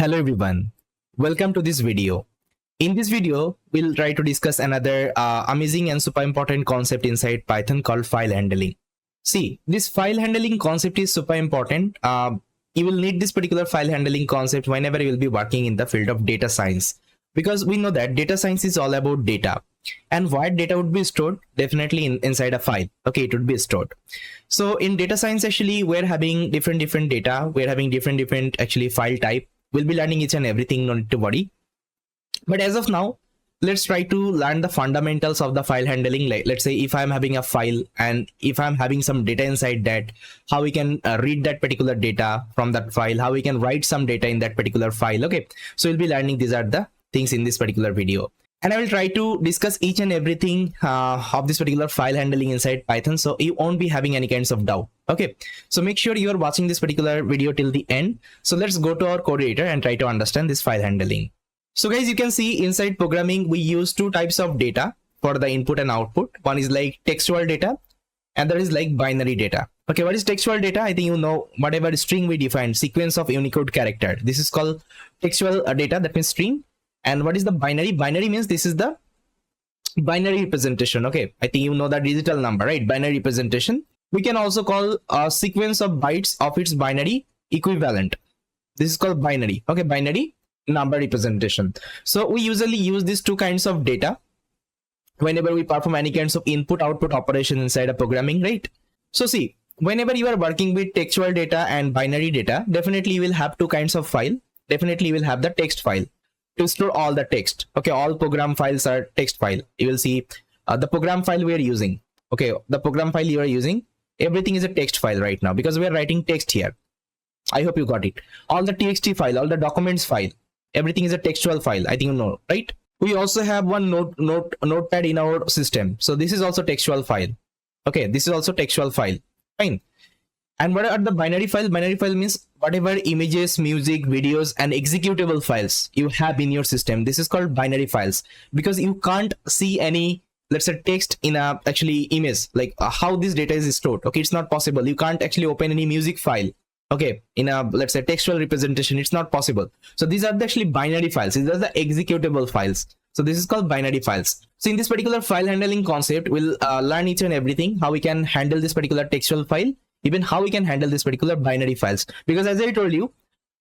Hello everyone, welcome to this video. In this video, we'll try to discuss another amazing and super important concept inside Python called file handling. See, this file handling concept is super important. You will need this particular file handling concept whenever you will be working in the field of data science, because we know that data science is all about data. And where data would be stored? Definitely inside a file. Okay, it would be stored. So in data science, actually, we're having different data. We're having different actually file type. We'll be learning each and everything, no need to worry. But as of now, let's try to learn the fundamentals of the file handling. Like, let's say if I'm having a file and if I'm having some data inside that, how we can read that particular data from that file, how we can write some data in that particular file. Okay, so we'll be learning these are the things in this particular video. And I will try to discuss each and everything of this particular file handling inside Python, so you won't be having any kinds of doubt. Okay, so make sure you are watching this particular video till the end. So let's go to our code editor and try to understand this file handling. So guys, you can see inside programming, we use two types of data for the input and output. One is like textual data, and that is like binary data. Okay, what is textual data? I think you know, whatever string we define, sequence of Unicode character. This is called textual data, that means string. And what is the binary? Binary means this is the binary representation. Okay, I think you know the digital number, right? Binary representation. We can also call a sequence of bytes of its binary equivalent. This is called binary. Okay, binary number representation. So we usually use these two kinds of data whenever we perform any kinds of input output operation inside a programming, right? So see, whenever you are working with textual data and binary data, definitely you will have two kinds of file. Definitely you will have the text file to store all the text. Okay, all program files are text file. You will see the program file we are using. Okay, the program file you are using, everything is a text file right now because we are writing text here. I hope you got it. All the txt file, all the documents file, everything is a textual file. I think you know, right? We also have one notepad in our system. So this is also textual file. Okay, this is also textual file. Fine. And what are the binary file? Binary file means whatever images, music, videos, and executable files you have in your system. This is called binary files because you can't see any, let's say, text in a actually image, like how this data is stored. Okay, it's not possible. You can't actually open any music file. Okay, in a, let's say, textual representation, it's not possible. So these are the actually binary files. These are the executable files. So this is called binary files. So in this particular file handling concept, we'll learn each and everything, how we can handle this particular textual file, even how we can handle this particular binary files. Because as I told you,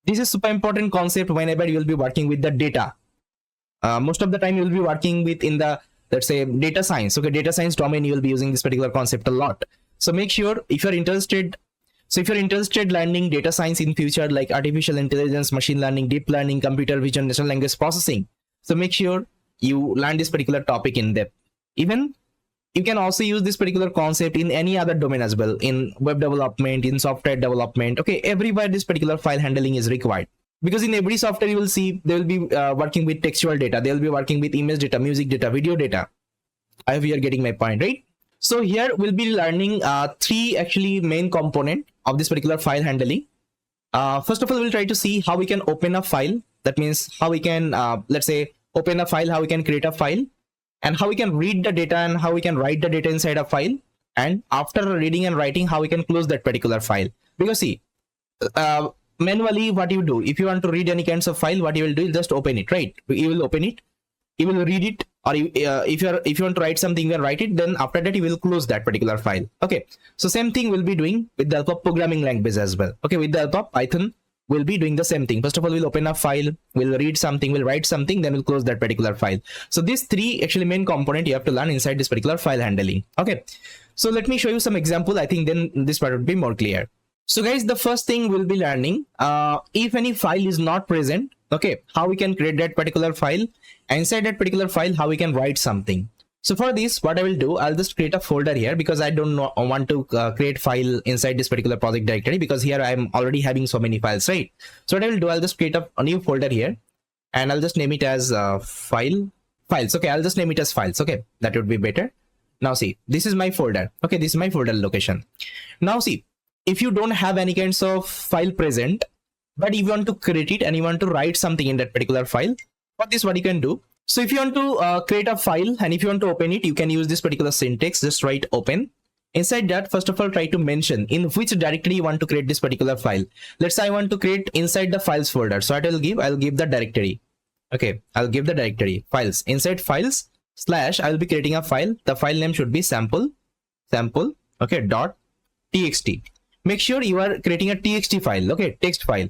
this is super important concept whenever you will be working with the data. Most of the time you will be working with in the, let's say, data science. Okay, data science domain, you will be using this particular concept a lot. So make sure if you're interested, learning data science in future, like artificial intelligence, machine learning, deep learning, computer vision, natural language processing. So make sure you learn this particular topic in depth. Even you can also use this particular concept in any other domain as well, in web development, in software development. Okay, everywhere this particular file handling is required. Because in every software you will see they will be working with textual data. They will be working with image data, music data, video data. I hope you are getting my point, right? So here we'll be learning three actually main component of this particular file handling. First of all, we'll try to see how we can open a file. That means how we can, let's say, open a file, how we can create a file, and how we can read the data and how we can write the data inside a file. And after reading and writing, how we can close that particular file. Because see, manually what you do, if you want to read any kinds of file, what you will do is just open it, right? You will open it, you will read it, or if you want to write something, you can write it, then after that you will close that particular file. Okay, so same thing we'll be doing with the help of programming language as well. Okay, with the help of Python, we'll be doing the same thing. First of all, we'll open a file, we'll read something, we'll write something, then we'll close that particular file. So these three actually main component you have to learn inside this particular file handling. Okay, so let me show you some example. I think then this part would be more clear. So guys, the first thing we'll be learning, if any file is not present, okay, how we can create that particular file, and inside that particular file, how we can write something. So for this, what I will do, I'll just create a folder here because I don't want to create file inside this particular project directory, because here I'm already having so many files, right? So what I will do, I'll just create a new folder here and I'll just name it as files. Okay, I'll just name it as files. Okay, that would be better. Now see, this is my folder. Okay, this is my folder location. Now see, if you don't have any kinds of file present, but you want to create it and you want to write something in that particular file, for this, what you can do, so if you want to create a file and if you want to open it, you can use this particular syntax. Just write open Inside that, first of all, try to mention in which directory you want to create this particular file. Let's say I want to create inside the files folder. So I'll give the directory. Okay, I'll give the directory files. Inside files slash I'll be creating a file. The file name should be sample, okay, dot txt. Make sure you are creating a txt file, okay, text file.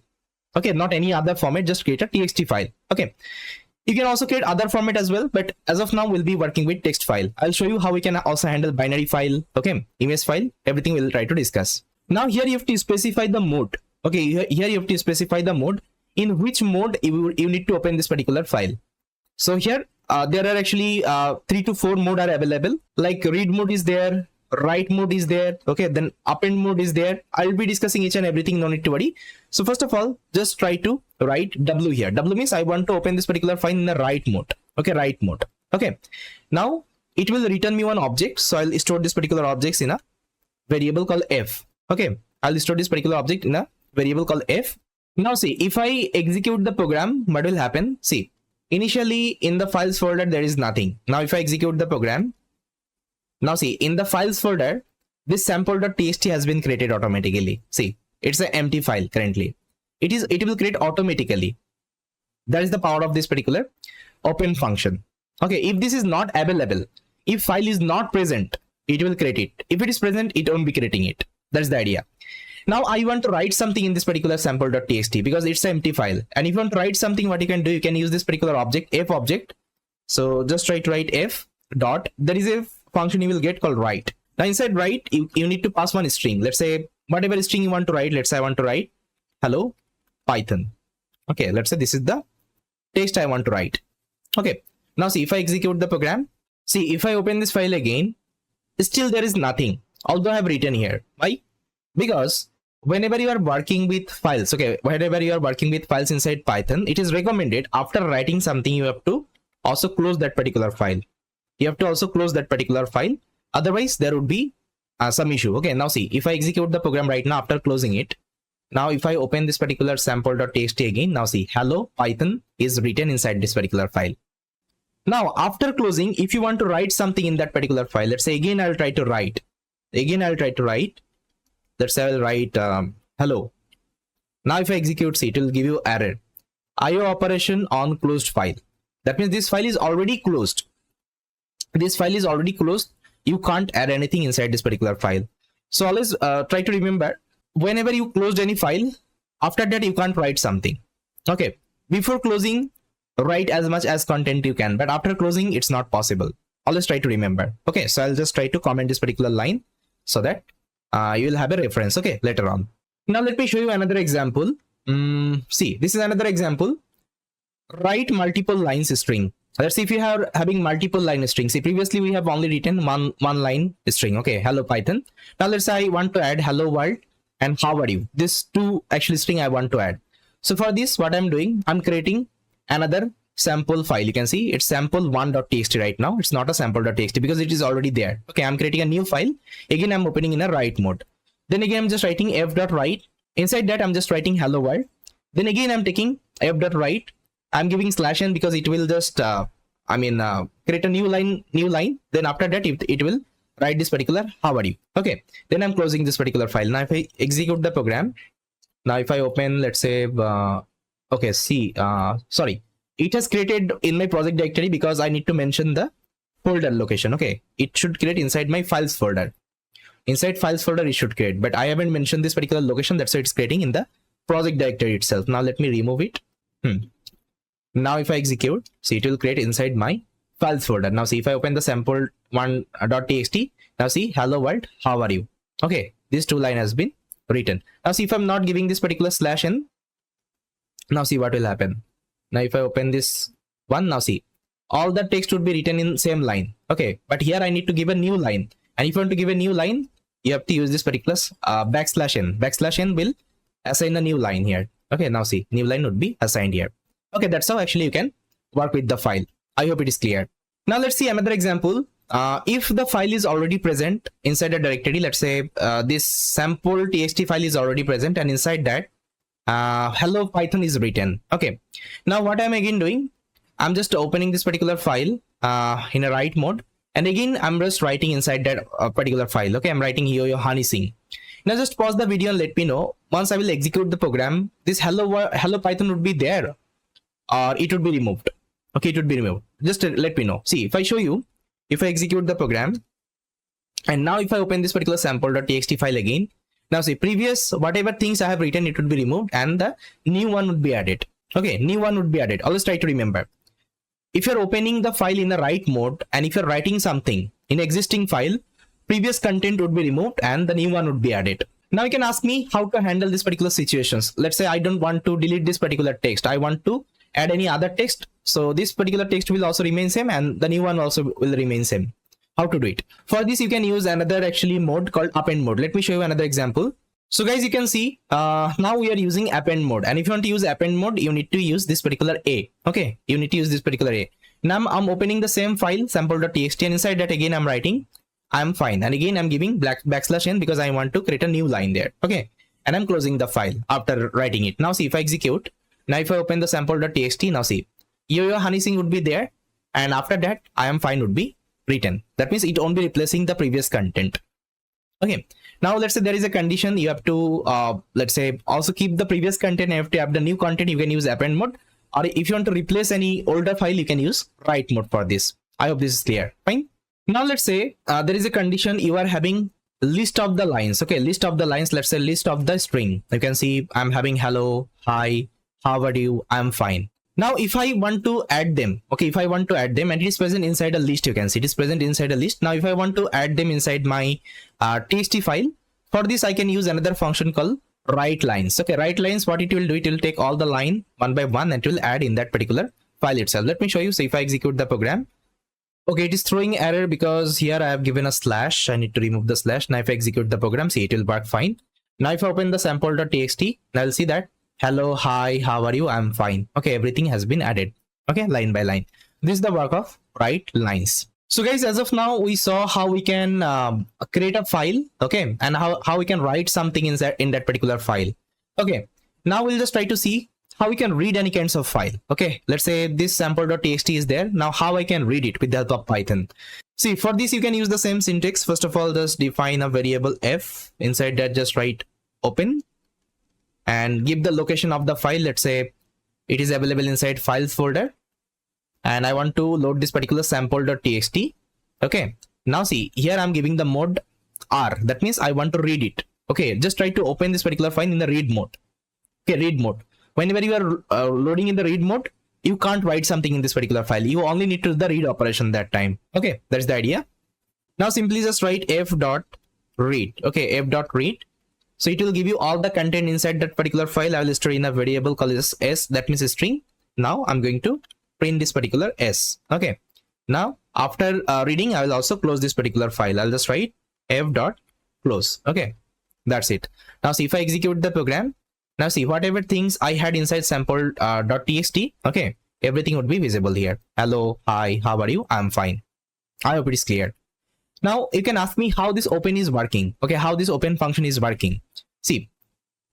Okay, not any other format, just create a txt file. Okay, you can also create other format as well, but as of now we'll be working with text file. I'll show you how we can also handle binary file, okay, image file, everything we'll try to discuss. Now here you have to specify the mode. Okay, here you have to specify the mode, in which mode you need to open this particular file. So here there are actually 3 to 4 mode are available, like read mode is there, write mode is there, okay, then append mode is there. I'll be discussing each and everything, no need to worry. So first of all, just try to write w here. W means I want to open this particular file in the write mode. Okay, write mode. Okay, now it will return me one object, so I'll store this particular objects in a variable called f. Okay, I'll store this particular object in a variable called f. Now see, if I execute the program, what will happen? See, initially in the files folder there is nothing. Now if I execute the program, now see, in the files folder, this sample.txt has been created automatically. See, it's an empty file currently. It will create automatically. That is the power of this particular open function. Okay, if this is not available, if file is not present, it will create it. If it is present, it won't be creating it. That's the idea. Now I want to write something in this particular sample.txt because it's an empty file. And if you want to write something, what you can do, you can use this particular object, f object. So just try to write f dot, there is a function you will get called write. Now inside write, you need to pass one string. Let's say whatever string you want to write. Let's say I want to write hello Python. Okay, let's say this is the text I want to write. Okay, now see, if I execute the program, see, if I open this file again, still there is nothing, although I have written here. Why? Because whenever you are working with files, okay, whenever you are working with files inside Python, it is recommended after writing something, you have to also close that particular file. You have to also close that particular file. Otherwise, there would be some issue. Okay, now see, if I execute the program right now after closing it, now if I open this particular sample.txt again, now see, hello Python is written inside this particular file. Now after closing, if you want to write something in that particular file, let's say again I'll try to write. Let's say I'll write hello. Now if I execute, see, it will give you error. IO operation on closed file. That means this file is already closed. This file is already closed. You can't add anything inside this particular file. So always try to remember, whenever you closed any file, after that you can't write something. Okay, before closing, write as much as content you can, but after closing, it's not possible. Always try to remember. Okay, so I'll just try to comment this particular line so that you will have a reference, okay, later on. Now let me show you another example. See, this is another example. Write multiple lines string. Let's see if you are having multiple line string. See, previously we have only written one line string. Okay, hello Python. Now let's say I want to add hello world and how are you. This two actually string I want to add. So for this, what I'm doing, I'm creating another sample file. You can see it's sample1.txt right now. It's not a sample.txt because it is already there. Okay, I'm creating a new file. Again, I'm opening in a write mode. Then again, I'm just writing f.write. Inside that, I'm just writing hello world. Then again, I'm taking f.write. I'm giving /n because it will just create a new line. Then after that, it will write this particular how are you. Okay, then I'm closing this particular file. Now if I execute the program, now if I open, let's say okay, see, sorry, it has created in my project directory because I need to mention the folder location. Okay, it should create inside my files folder. Inside files folder it should create, but I haven't mentioned this particular location. That's why it's creating in the project directory itself. Now let me remove it. Now if I execute, see, it will create inside my files folder. Now see, if I open the sample1.txt, now see, hello world, how are you. Okay, this two line has been written. Now see, if I'm not giving this particular /n, now see what will happen. Now if I open this one, now see, all the text would be written in same line. Okay, but here I need to give a new line, and if you want to give a new line, you have to use this particular \n. \n will assign a new line here. Okay, now see, new line would be assigned here. Okay, that's how actually you can work with the file. I hope it is clear. Now let's see another example. If the file is already present inside a directory, let's say this sample.txt file is already present, and inside that hello Python is written. Okay, now what I'm again doing, I'm just opening this particular file in a write mode, and again I'm just writing inside that particular file. Okay, I'm writing here your honey sing. Now just pause the video and let me know, once I will execute the program, this hello Python would be there or it would be removed. Okay, it would be removed. Just let me know. See, if I show you, if I execute the program, and now if I open this particular sample.txt file again, now see, previous whatever things I have written, it would be removed and the new one would be added. Okay, new one would be added. Always try to remember, if you're opening the file in the write mode and if you're writing something in existing file, previous content would be removed and the new one would be added. Now you can ask me how to handle this particular situations. Let's say I don't want to delete this particular text, I want to add any other text. So this particular text will also remain same and the new one also will remain same. How to do it? For this you can use another actually mode called append mode. Let me show you another example. So guys, you can see now we are using append mode, and if you want to use append mode, you need to use this particular A. Okay, you need to use this particular A. Now I'm opening the same file sample.txt, and inside that again I'm writing I'm fine, and again I'm giving \n because I want to create a new line there. Okay, and I'm closing the file after writing it. Now see, if I execute, now if I open the sample.txt, now see, your honey sing would be there, and after that I am fine would be written. That means it won't be replacing the previous content. Okay, now let's say there is a condition, you have to let's say also keep the previous content, you have to have the new content, you can use append mode, or if you want to replace any older file, you can use write mode for this. I hope this is clear. Fine. Now let's say there is a condition, you are having list of the lines. Okay, list of the lines, let's say list of the string. You can see I'm having hello, hi, how are you, I'm fine. Now if I want to add them, okay, if I want to add them and it is present inside a list, you can see it is present inside a list. Now if I want to add them inside my txt file, for this I can use another function called write lines. Okay, write lines, what it will do, it will take all the line one by one and it will add in that particular file itself. Let me show you. So if I execute the program, okay, it is throwing error because here I have given a slash. I need to remove the slash. Now if I execute the program, see, it will work fine. Now if I open the sample.txt, I'll see that hello, hi, how are you, I'm fine. Okay, everything has been added. Okay, line by line. This is the work of write lines. So guys, as of now we saw how we can create a file, okay, and how we can write something in that particular file. Okay, now we'll just try to see how we can read any kinds of file. Okay, let's say this sample.txt is there. Now how I can read it with the help of Python. See, for this you can use the same syntax. First of all, just define a variable f. Inside that just write open and give the location of the file. Let's say it is available inside files folder, and I want to load this particular sample.txt. Okay, now see, here I'm giving the mode R. That means I want to read it. Okay, just try to open this particular file in the read mode. Okay, read mode. Whenever you are loading in the read mode, you can't write something in this particular file. You only need to do the read operation that time. Okay, that's the idea. Now simply just write f.read. Okay, f.read. So it will give you all the content inside that particular file. I will store in a variable called s, that means a string. Now I'm going to print this particular s. Okay, now after reading, I will also close this particular file. I'll just write f.close. Okay, that's it. Now see, if I execute the program, now see, whatever things I had inside sample.txt, okay, everything would be visible here. Hello, hi, how are you, I'm fine. I hope it is clear. Now you can ask me how this open is working. Okay, how this open function is working. See,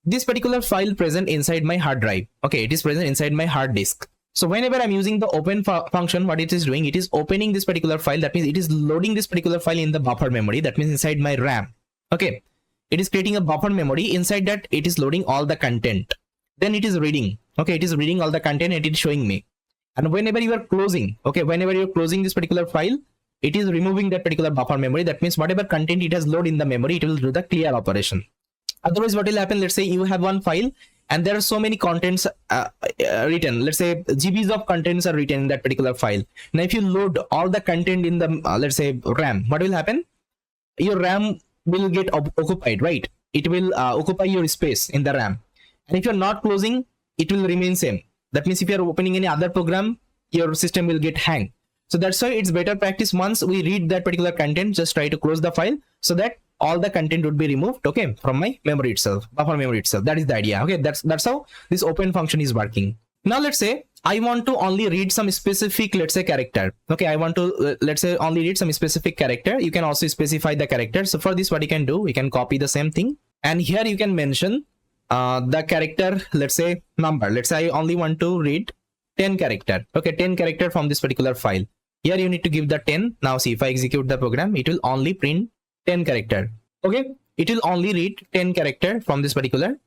this particular file present inside my hard drive. Okay, it is present inside my hard disk. So whenever I'm using the open function, what it is doing, it is opening this particular file. That means it is loading this particular file in the buffer memory. That means inside my RAM. Okay, it is creating a buffer memory. Inside that, it is loading all the content. Then it is reading. Okay, it is reading all the content and it is showing me. And whenever you are closing, okay, whenever you're closing this particular file, it is removing that particular buffer memory. That means whatever content it has loaded in the memory, it will do the clear operation. Otherwise, what will happen? Let's say you have one file and there are so many contents written. Let's say GBs of contents are written in that particular file. Now, if you load all the content in the let's say RAM, what will happen? Your RAM will get occupied, right? It will occupy your space in the RAM. And if you're not closing, it will remain same. That means if you're opening any other program, your system will get hang. So that's why it's better practice, once we read that particular content, just try to close the file so that all the content would be removed, okay, from my memory itself, buffer memory itself. That is the idea. Okay, that's how this open function is working. Now let's say I want to only read some specific, let's say, character. Okay, I want to let's say only read some specific character. You can also specify the character. So for this, what you can do, you can copy the same thing, and here you can mention the character, let's say number. Let's say I only want to read 10 character. Okay, 10 character from this particular file. Here you need to give the 10. Now see, if I execute the program, it will only print 10 character. Okay, it will only read 10 character from this particular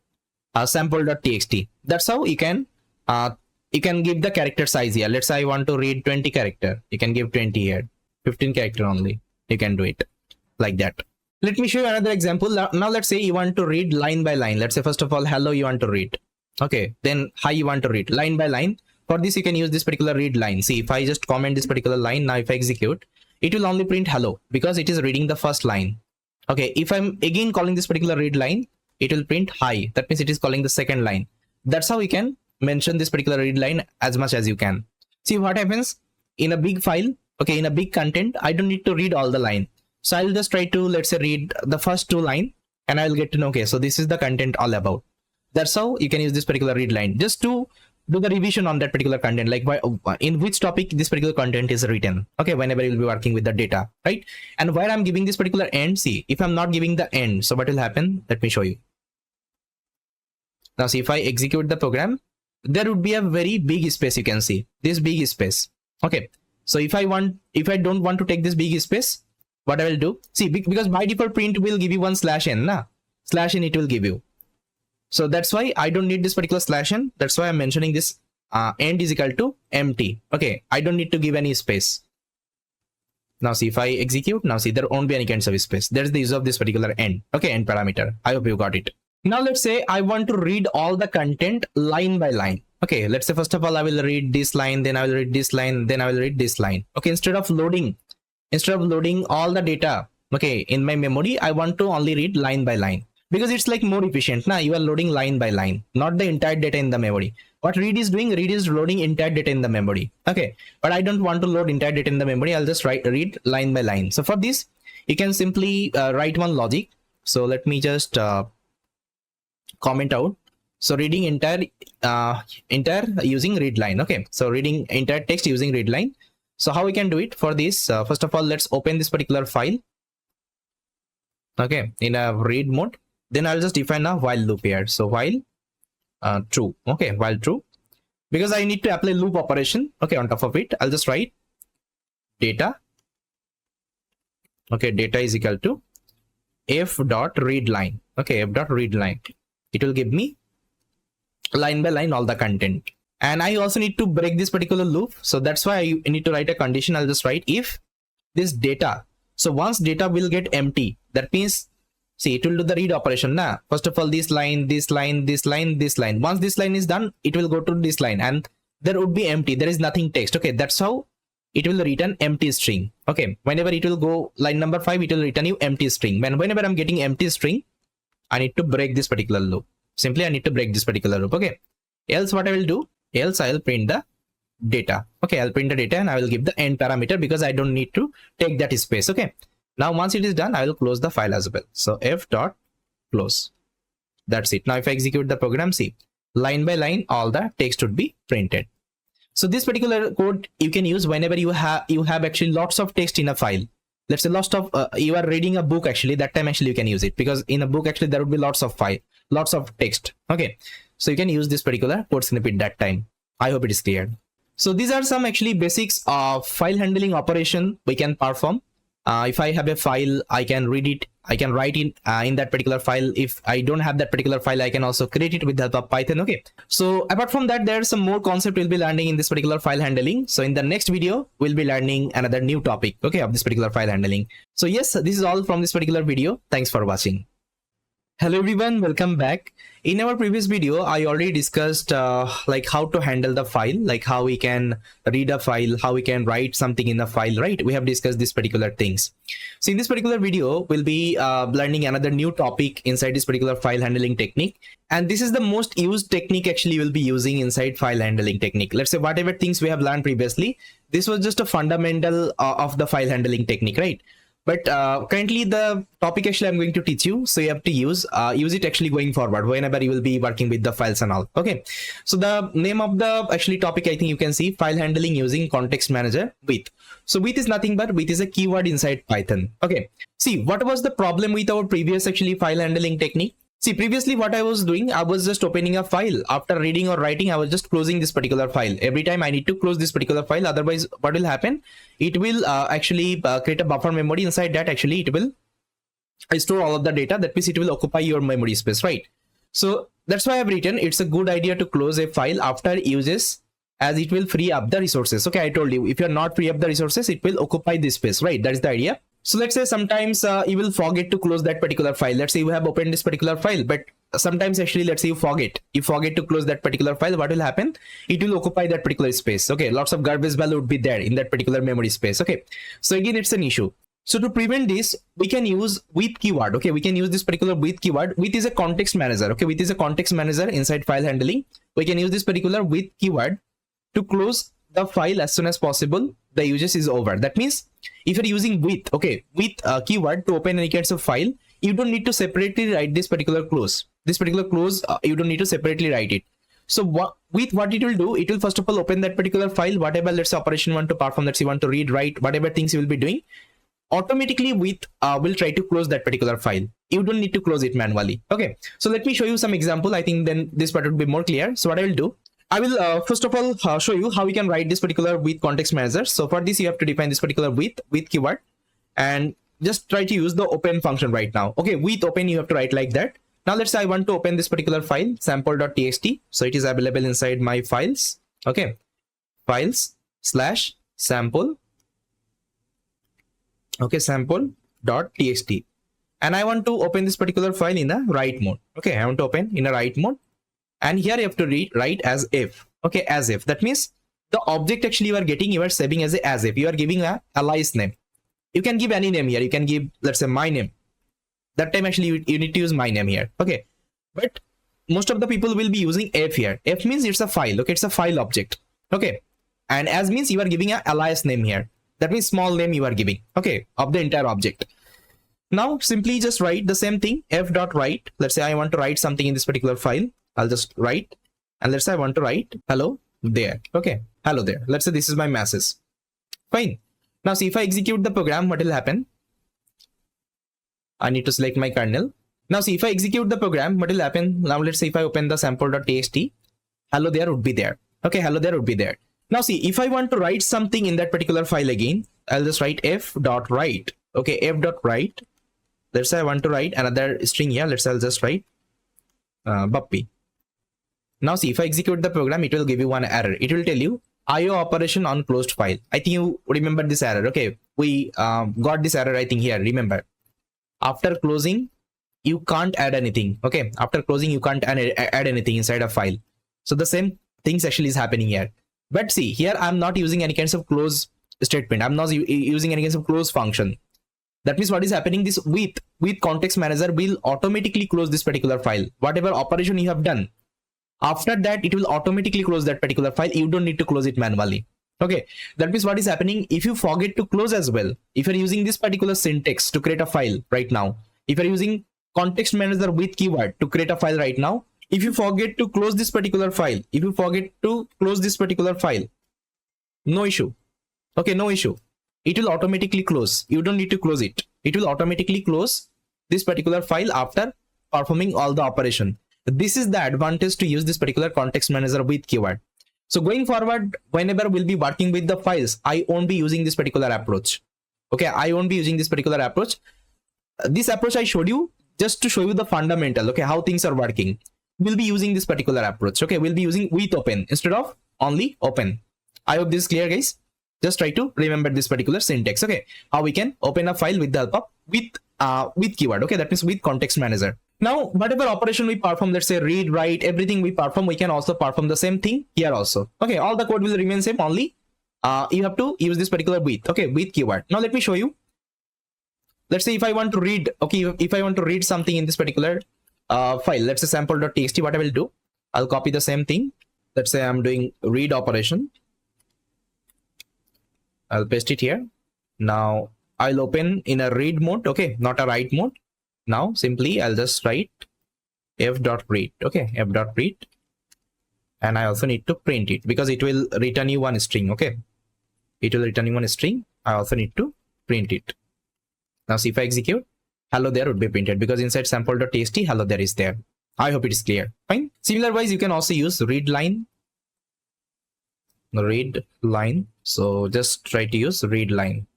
sample.txt. That's how you can give the character size here. Let's say I want to read 20 character. You can give 20 here. 15 character only. You can do it like that. Let me show you another example. Now let's say you want to read line by line. Let's say first of all, hello you want to read. Okay, then hi you want to read line by line. For this you can use this particular read line. See, if I just comment this particular line, now if I execute, it will only print hello because it is reading the first line. Okay, if I'm again calling this particular read line, it will print hi. That means it is calling the second line. That's how you can mention this particular read line as much as you can. See what happens in a big file. Okay, in a big content, I don't need to read all the line. So I'll just try to, let's say, read the first 2 lines and I'll get to know, okay, so this is the content all about. That's how you can use this particular read line just to do the revision on that particular content, like in which topic this particular content is written. Okay, whenever you'll be working with the data, right? And where I'm giving this particular end, see, if I'm not giving the end, so what will happen? Let me show you. Now see, if I execute the program, there would be a very big space. You can see this big space. Okay, so if I don't want to take this big space, what I will do, see, because by default print will give you one /n, /n it will give you. So that's why I don't need this particular /n. That's why I'm mentioning this end is equal to empty. Okay, I don't need to give any space. Now see, if I execute, now see, there won't be any kinds of space. There's the use of this particular end. Okay, end parameter. I hope you got it. Now let's say I want to read all the content line by line. Okay, let's say first of all I will read this line, then I will read this line, then I will read this line. Okay, instead of loading all the data, okay, in my memory, I want to only read line by line because it's like more efficient. Now you are loading line by line, not the entire data in the memory. What read is doing, read is loading entire data in the memory. Okay, but I don't want to load entire data in the memory. I'll just read line by line. So for this, you can simply write one logic. So let me just comment out. So reading entire using read line. Okay, so reading entire text using read line. So how we can do it for this? First of all, let's open this particular file. Okay, in a read mode. Then I'll just define a while loop here. So while true. Okay, while true. Because I need to apply loop operation. Okay, on top of it, I'll just write data. Okay, data is equal to f.readLine. Okay, f.readLine. It will give me line by line all the content. And I also need to break this particular loop. So that's why I need to write a condition. I'll just write if this data. So once data will get empty, that means, see, it will do the read operation. Now, first of all, this line, this line, this line, this line. Once this line is done, it will go to this line and there would be empty. There is nothing text. Okay, that's how it will return empty string. Okay, whenever it will go line number 5, it will return you empty string. Whenever I'm getting empty string, I need to break this particular loop. Simply, I need to break this particular loop. Okay, else what I will do? Else I'll print the data. Okay, I'll print the data and I will give the end parameter because I don't need to take that space. Okay, now once it is done, I will close the file as well. So f.close. That's it. Now if I execute the program, see, line by line all the text would be printed. So this particular code you can use whenever you have actually lots of text in a file. Let's say lots of you are reading a book, actually that time actually you can use it, because in a book actually there would be lots of text. Okay, so you can use this particular code snippet that time. I hope it is clear. So these are some actually basics of file handling operation we can perform. If I have a file, I can read it, I can write it in that particular file. If I don't have that particular file, I can also create it with the help of Python. Okay, so apart from that, there's some more concept we'll be learning in this particular file handling. So in the next video, we'll be learning another new topic, okay, of this particular file handling. So yes, this is all from this particular video. Thanks for watching. Hello everyone, welcome back. In our previous video, I already discussed like how to handle the file, like how we can read a file, how we can write something in the file, right? We have discussed these particular things. So in this particular video, we'll be learning another new topic inside this particular file handling technique. And this is the most used technique actually we'll be using inside file handling technique. Let's say whatever things we have learned previously, this was just a fundamental of the file handling technique, right? But currently the topic actually I'm going to teach you, so you have to use it actually going forward whenever you will be working with the files and all. Okay, so the name of the actually topic, I think you can see, file handling using context manager with. So with is nothing but with is a keyword inside Python. Okay, see, what was the problem with our previous actually file handling technique? See, previously what I was doing, I was just opening a file. After reading or writing, I was just closing this particular file. Every time I need to close this particular file, otherwise what will happen? It will actually create a buffer memory. Inside that, actually, it will store all of the data. That means it will occupy your memory space, right? So that's why I've written it's a good idea to close a file after uses, as it will free up the resources. Okay, I told you, if you're not free up the resources, it will occupy this space, right? That is the idea. So let's say sometimes you will forget to close that particular file. Let's say you have opened this particular file, but sometimes actually, let's say you forget to close that particular file. What will happen? It will occupy that particular space. Okay, lots of garbage value would be there in that particular memory space. Okay, so again, it's an issue. So to prevent this, we can use with keyword. Okay, we can use this particular with keyword. With is a context manager. Okay, with is a context manager inside file handling. We can use this particular with keyword to close the file as soon as possible the usage is over. That means if you're using with, okay, with keyword to open any kinds of file, you don't need to separately write this particular close. This particular close, you don't need to separately write it. So what it will do, it will first of all open that particular file, whatever, let's say operation you want to perform, let's say you want to read, write, whatever things you will be doing, automatically with will try to close that particular file. You don't need to close it manually. Okay, so let me show you some example. I think then this part will be more clear. So what I will do, I will first of all show you how we can write this particular with context manager. So for this, you have to define this particular with keyword and just try to use the open function right now. Okay, with open, you have to write like that. Now let's say I want to open this particular file, sample.txt. So it is available inside my files. Okay, files / sample. Okay, sample.txt. And I want to open this particular file in a write mode. Okay, I want to open in a write mode. And here you have to write as if. Okay, as if. That means the object actually you are getting, you are saving as a as if. You are giving a alias name. You can give any name here. You can give, let's say, my name. That time actually you need to use my name here. Okay, but most of the people will be using f here. F means it's a file. Okay, it's a file object. Okay, and as means you are giving a alias name here. That means small name you are giving. Okay, of the entire object. Now simply just write the same thing, f.write. Let's say I want to write something in this particular file. I'll just write, and let's say I want to write hello there. Okay, hello there. Let's say this is my message. Fine. Now see, if I execute the program, what will happen? I need to select my kernel. Now see, if I execute the program, what will happen? Now let's say if I open the sample.txt, hello there would be there. Okay, hello there would be there. Now see, if I want to write something in that particular file again, I'll just write f.write. Okay, f.write. Let's say I want to write another string here. Let's say I'll just write Buppy. Now see, if I execute the program, it will give you one error. It will tell you IO operation on closed file. I think you remember this error. Okay, we got this error, I think, here. Remember, after closing, you can't add anything. Okay, after closing, you can't add anything inside a file. So the same things actually is happening here. But see, here I'm not using any kinds of close statement. I'm not using any kinds of close function. That means what is happening, this with context manager will automatically close this particular file. Whatever operation you have done, after that it will automatically close that particular file. You don't need to close it manually. Okay, that means what is happening, if you forget to close as well, if you're using this particular syntax to create a file right now, if you're using context manager with keyword to create a file right now, if you forget to close this particular file, no issue. Okay, no issue. It will automatically close. You don't need to close it. It will automatically close this particular file after performing all the operation. This is the advantage to use this particular context manager with keyword. So going forward, whenever we'll be working with the files, I won't be using this particular approach. Okay, I won't be using this particular approach. This approach I showed you just to show you the fundamental, okay, how things are working. We'll be using this particular approach. Okay, we'll be using with open instead of only open. I hope this is clear, guys. Just try to remember this particular syntax. Okay, how we can open a file with the help of with keyword. Okay, that means with context manager. Now, whatever operation we perform, let's say read, write, everything we perform, we can also perform the same thing here also. Okay, all the code will remain same, only you have to use this particular with. Okay, with keyword. Now let me show you. Let's say if I want to read, okay, if I want to read something in this particular file, let's say sample.txt, what I will do, I'll copy the same thing. Let's say I'm doing read operation. I'll paste it here. Now I'll open in a read mode. Okay, not a write mode. Now simply I'll just write f.read. Okay, f.read. And I also need to print it because it will return you one string. Okay, it will return you one string. I also need to print it. Now see, if I execute, hello there would be printed, because inside sample.txt hello there is there. I hope it is clear. Fine. Similar wise, you can also use read line. So just try to use read line.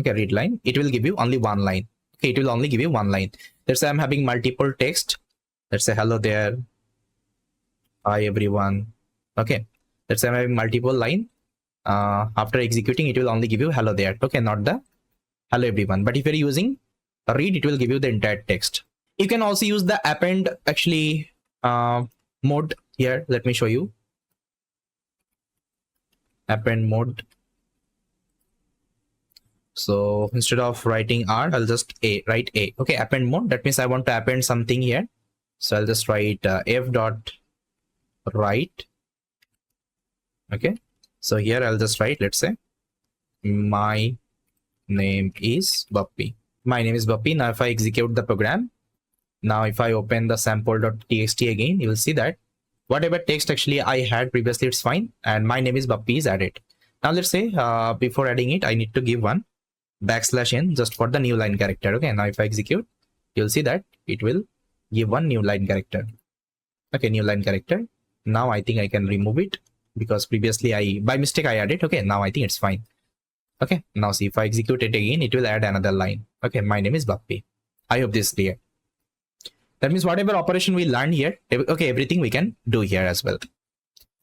Okay, read line. It will give you only one line. Okay, it will only give you one line. Let's say I'm having multiple text. Let's say hello there, hi everyone. Okay, let's say I'm having multiple line. After executing, it will only give you hello there. Okay, not the hello everyone. But if you're using a read, it will give you the entire text. You can also use the append actually mode here. Let me show you. Append mode. So instead of writing R, I'll just write A. Okay, append mode. That means I want to append something here. So I'll just write f dot write. Okay, so here I'll just write, let's say, my name is Bappy. My name is Bappy. Now if I execute the program, now if I open the sample.txt again, you will see that whatever text actually I had previously, it's fine, and my name is Bappy is added. Now let's say before adding it, I need to give one \n just for the new line character. Okay, now if I execute, you'll see that it will give one new line character. Okay, new line character. Now I think I can remove it, because previously by mistake I added. Okay, now I think it's fine. Okay, now see, if I execute it again, it will add another line. Okay, my name is Bappy. I hope this is clear. That means whatever operation we learned here, okay, everything we can do here as well.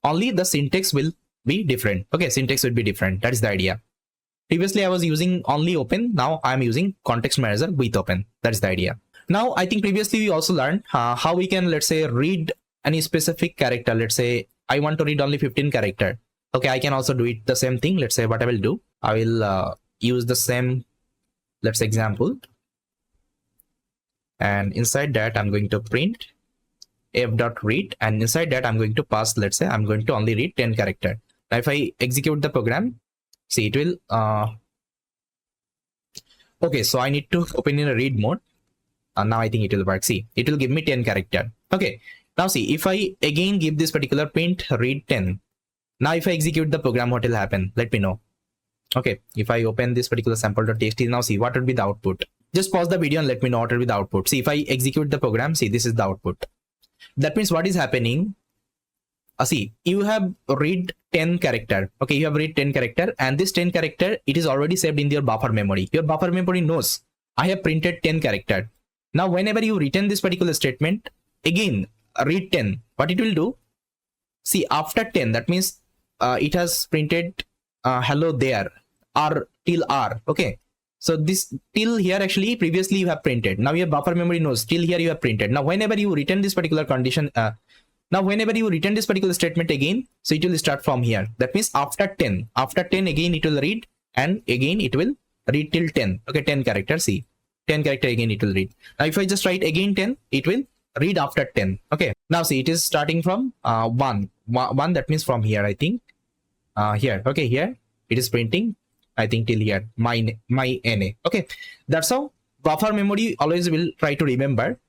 Only the syntax will be different. Okay, syntax will be different. That is the idea. Previously I was using only open. Now I'm using context manager with open. That is the idea. Now I think previously we also learned how we can, let's say, read any specific character. Let's say I want to read only 15 character. Okay, I can also do it the same thing. Let's say what I will do, I will use the same, let's say, example, and inside that I'm going to print f.read, and inside that I'm going to pass, let's say I'm going to only read 10 character. Now if I execute the program, see, it will okay, so I need to open in a read mode. Now I think it will work. See, it will give me 10 character. Okay, now see, if I again give this particular print read 10, now if I execute the program, what will happen? Let me know. Okay, if I open this particular sample.txt, now see what would be the output. Just pause the video and let me know what will be the output. See, if I execute the program, see, this is the output. That means what is happening? See, you have read 10 character. Okay, you have read 10 character, and this 10 character, it is already saved in your buffer memory. Your buffer memory knows I have printed 10 character. Now whenever you return this particular statement, again read 10, what it will do? See, after 10, that means it has printed hello there, R till R. Okay, so this till here actually previously you have printed. Now your buffer memory knows till here you have printed. Now whenever you return this particular condition, now whenever you return this particular statement again, so it will start from here. That means after 10 again it will read, and again it will read till 10. Okay, 10 characters. See, 10 character again it will read. Now if I just write again 10, it will read after 10. Okay, now see, it is starting from 1. That means from here, I think here. Okay, here it is printing, I think, till here, my na. Okay, that's how buffer memory always will try to remember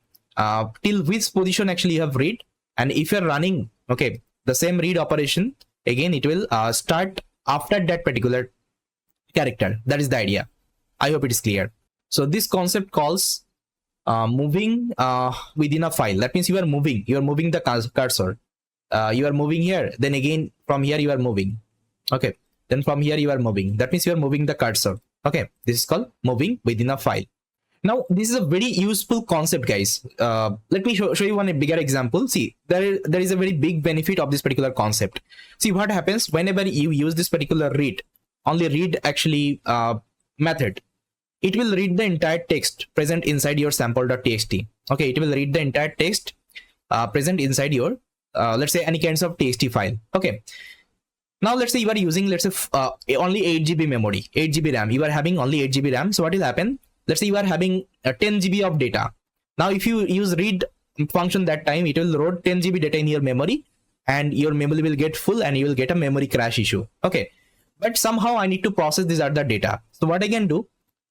till which position actually you have read. And if you're running, okay, the same read operation, again it will start after that particular character. That is the idea. I hope it is clear. So this concept calls moving within a file. That means you are moving the cursor. You are moving here, then again from here you are moving. Okay, then from here you are moving. That means you are moving the cursor. Okay, this is called moving within a file. Now this is a very useful concept, guys. Let me show you one bigger example. See, there is a very big benefit of this particular concept. See what happens whenever you use this particular read, only read actually method. It will read the entire text present inside your sample.txt. Okay, it will read the entire text present inside your let's say any kinds of txt file. Okay, now let's say you are using, let's say only 8 GB memory, 8 GB RAM. You are having only 8 GB RAM. So what will happen? Let's say you are having 10 GB of data. Now if you use read function, that time it will load 10 GB data in your memory, and your memory will get full and you will get a memory crash issue. Okay, but somehow I need to process these other data. So what I can do,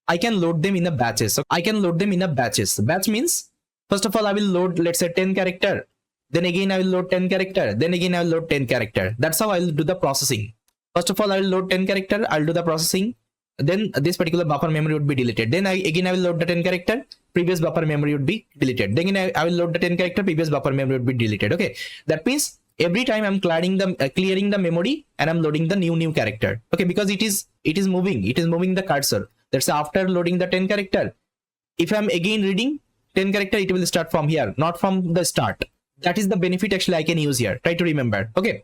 I can load them in a batches. So I can load them in a batches. Batch means, first of all, I will load, let's say, 10 character. Then again I will load 10 character. Then again I will load 10 character. That's how I will do the processing. First of all, I will load 10 character. I'll do the processing. then this particular buffer memory would be deleted. Then again I will load the 10 character, previous buffer memory would be deleted. Then again I will load the 10 character, previous buffer memory would be deleted. Okay, that means every time I'm clearing the memory and I'm loading the new character. Okay, because it is moving the cursor. That's after loading the 10 character. If I'm again reading 10 character, it will start from here, not from the start. That is the benefit actually I can use here. Try to remember. Okay,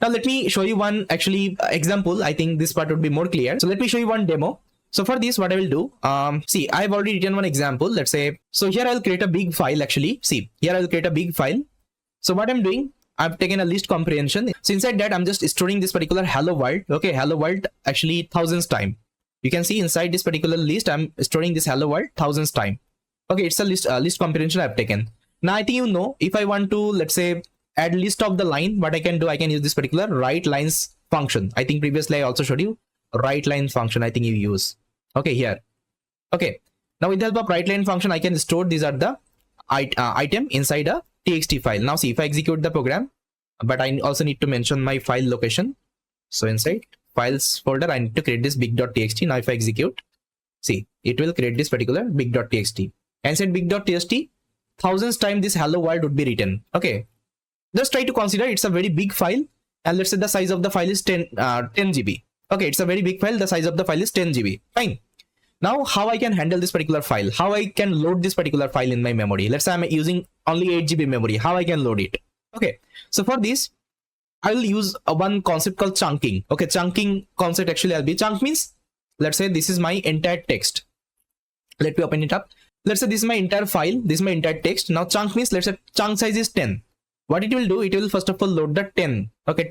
now let me show you one actually example. I think this part would be more clear. So let me show you one demo. So for this, what I will do, see, I've already written one example. Let's say, so here I'll create a big file actually. See, here I'll create a big file. So what I'm doing, I've taken a list comprehension. So inside that, I'm just storing this particular hello world. Okay, hello world actually thousands time. You can see inside this particular list, I'm storing this hello world thousands time. Okay, it's a list comprehension I've taken. Now I think you know, if I want to, let's say, add list of the line, what I can do, I can use this particular write lines function. I think previously I also showed you write line function. I think you use. Okay, here. Okay, now with the help of write line function, I can store these are the item inside a txt file. Now see, if I execute the program, but I also need to mention my file location. So inside files folder, I need to create this big.txt. Now if I execute, see, it will create this particular big.txt. Inside big.txt, thousands times this hello world would be written. Okay, just try to consider it's a very big file, and let's say the size of the file is 10 GB. Okay, it's a very big file. The size of the file is 10 GB. Fine. Now how I can handle this particular file, how I can load this particular file in my memory. Let's say I'm using only 8 GB memory, how I can load it. Okay, so for this I will use one concept called chunking. Okay, chunking concept actually I'll be, chunk means, let's say this is my entire text. Let me open it up. Let's say this is my entire file, this is my entire text. Now chunk means, let's say chunk size is 10. What it will do, it will first of all load the 10. Okay,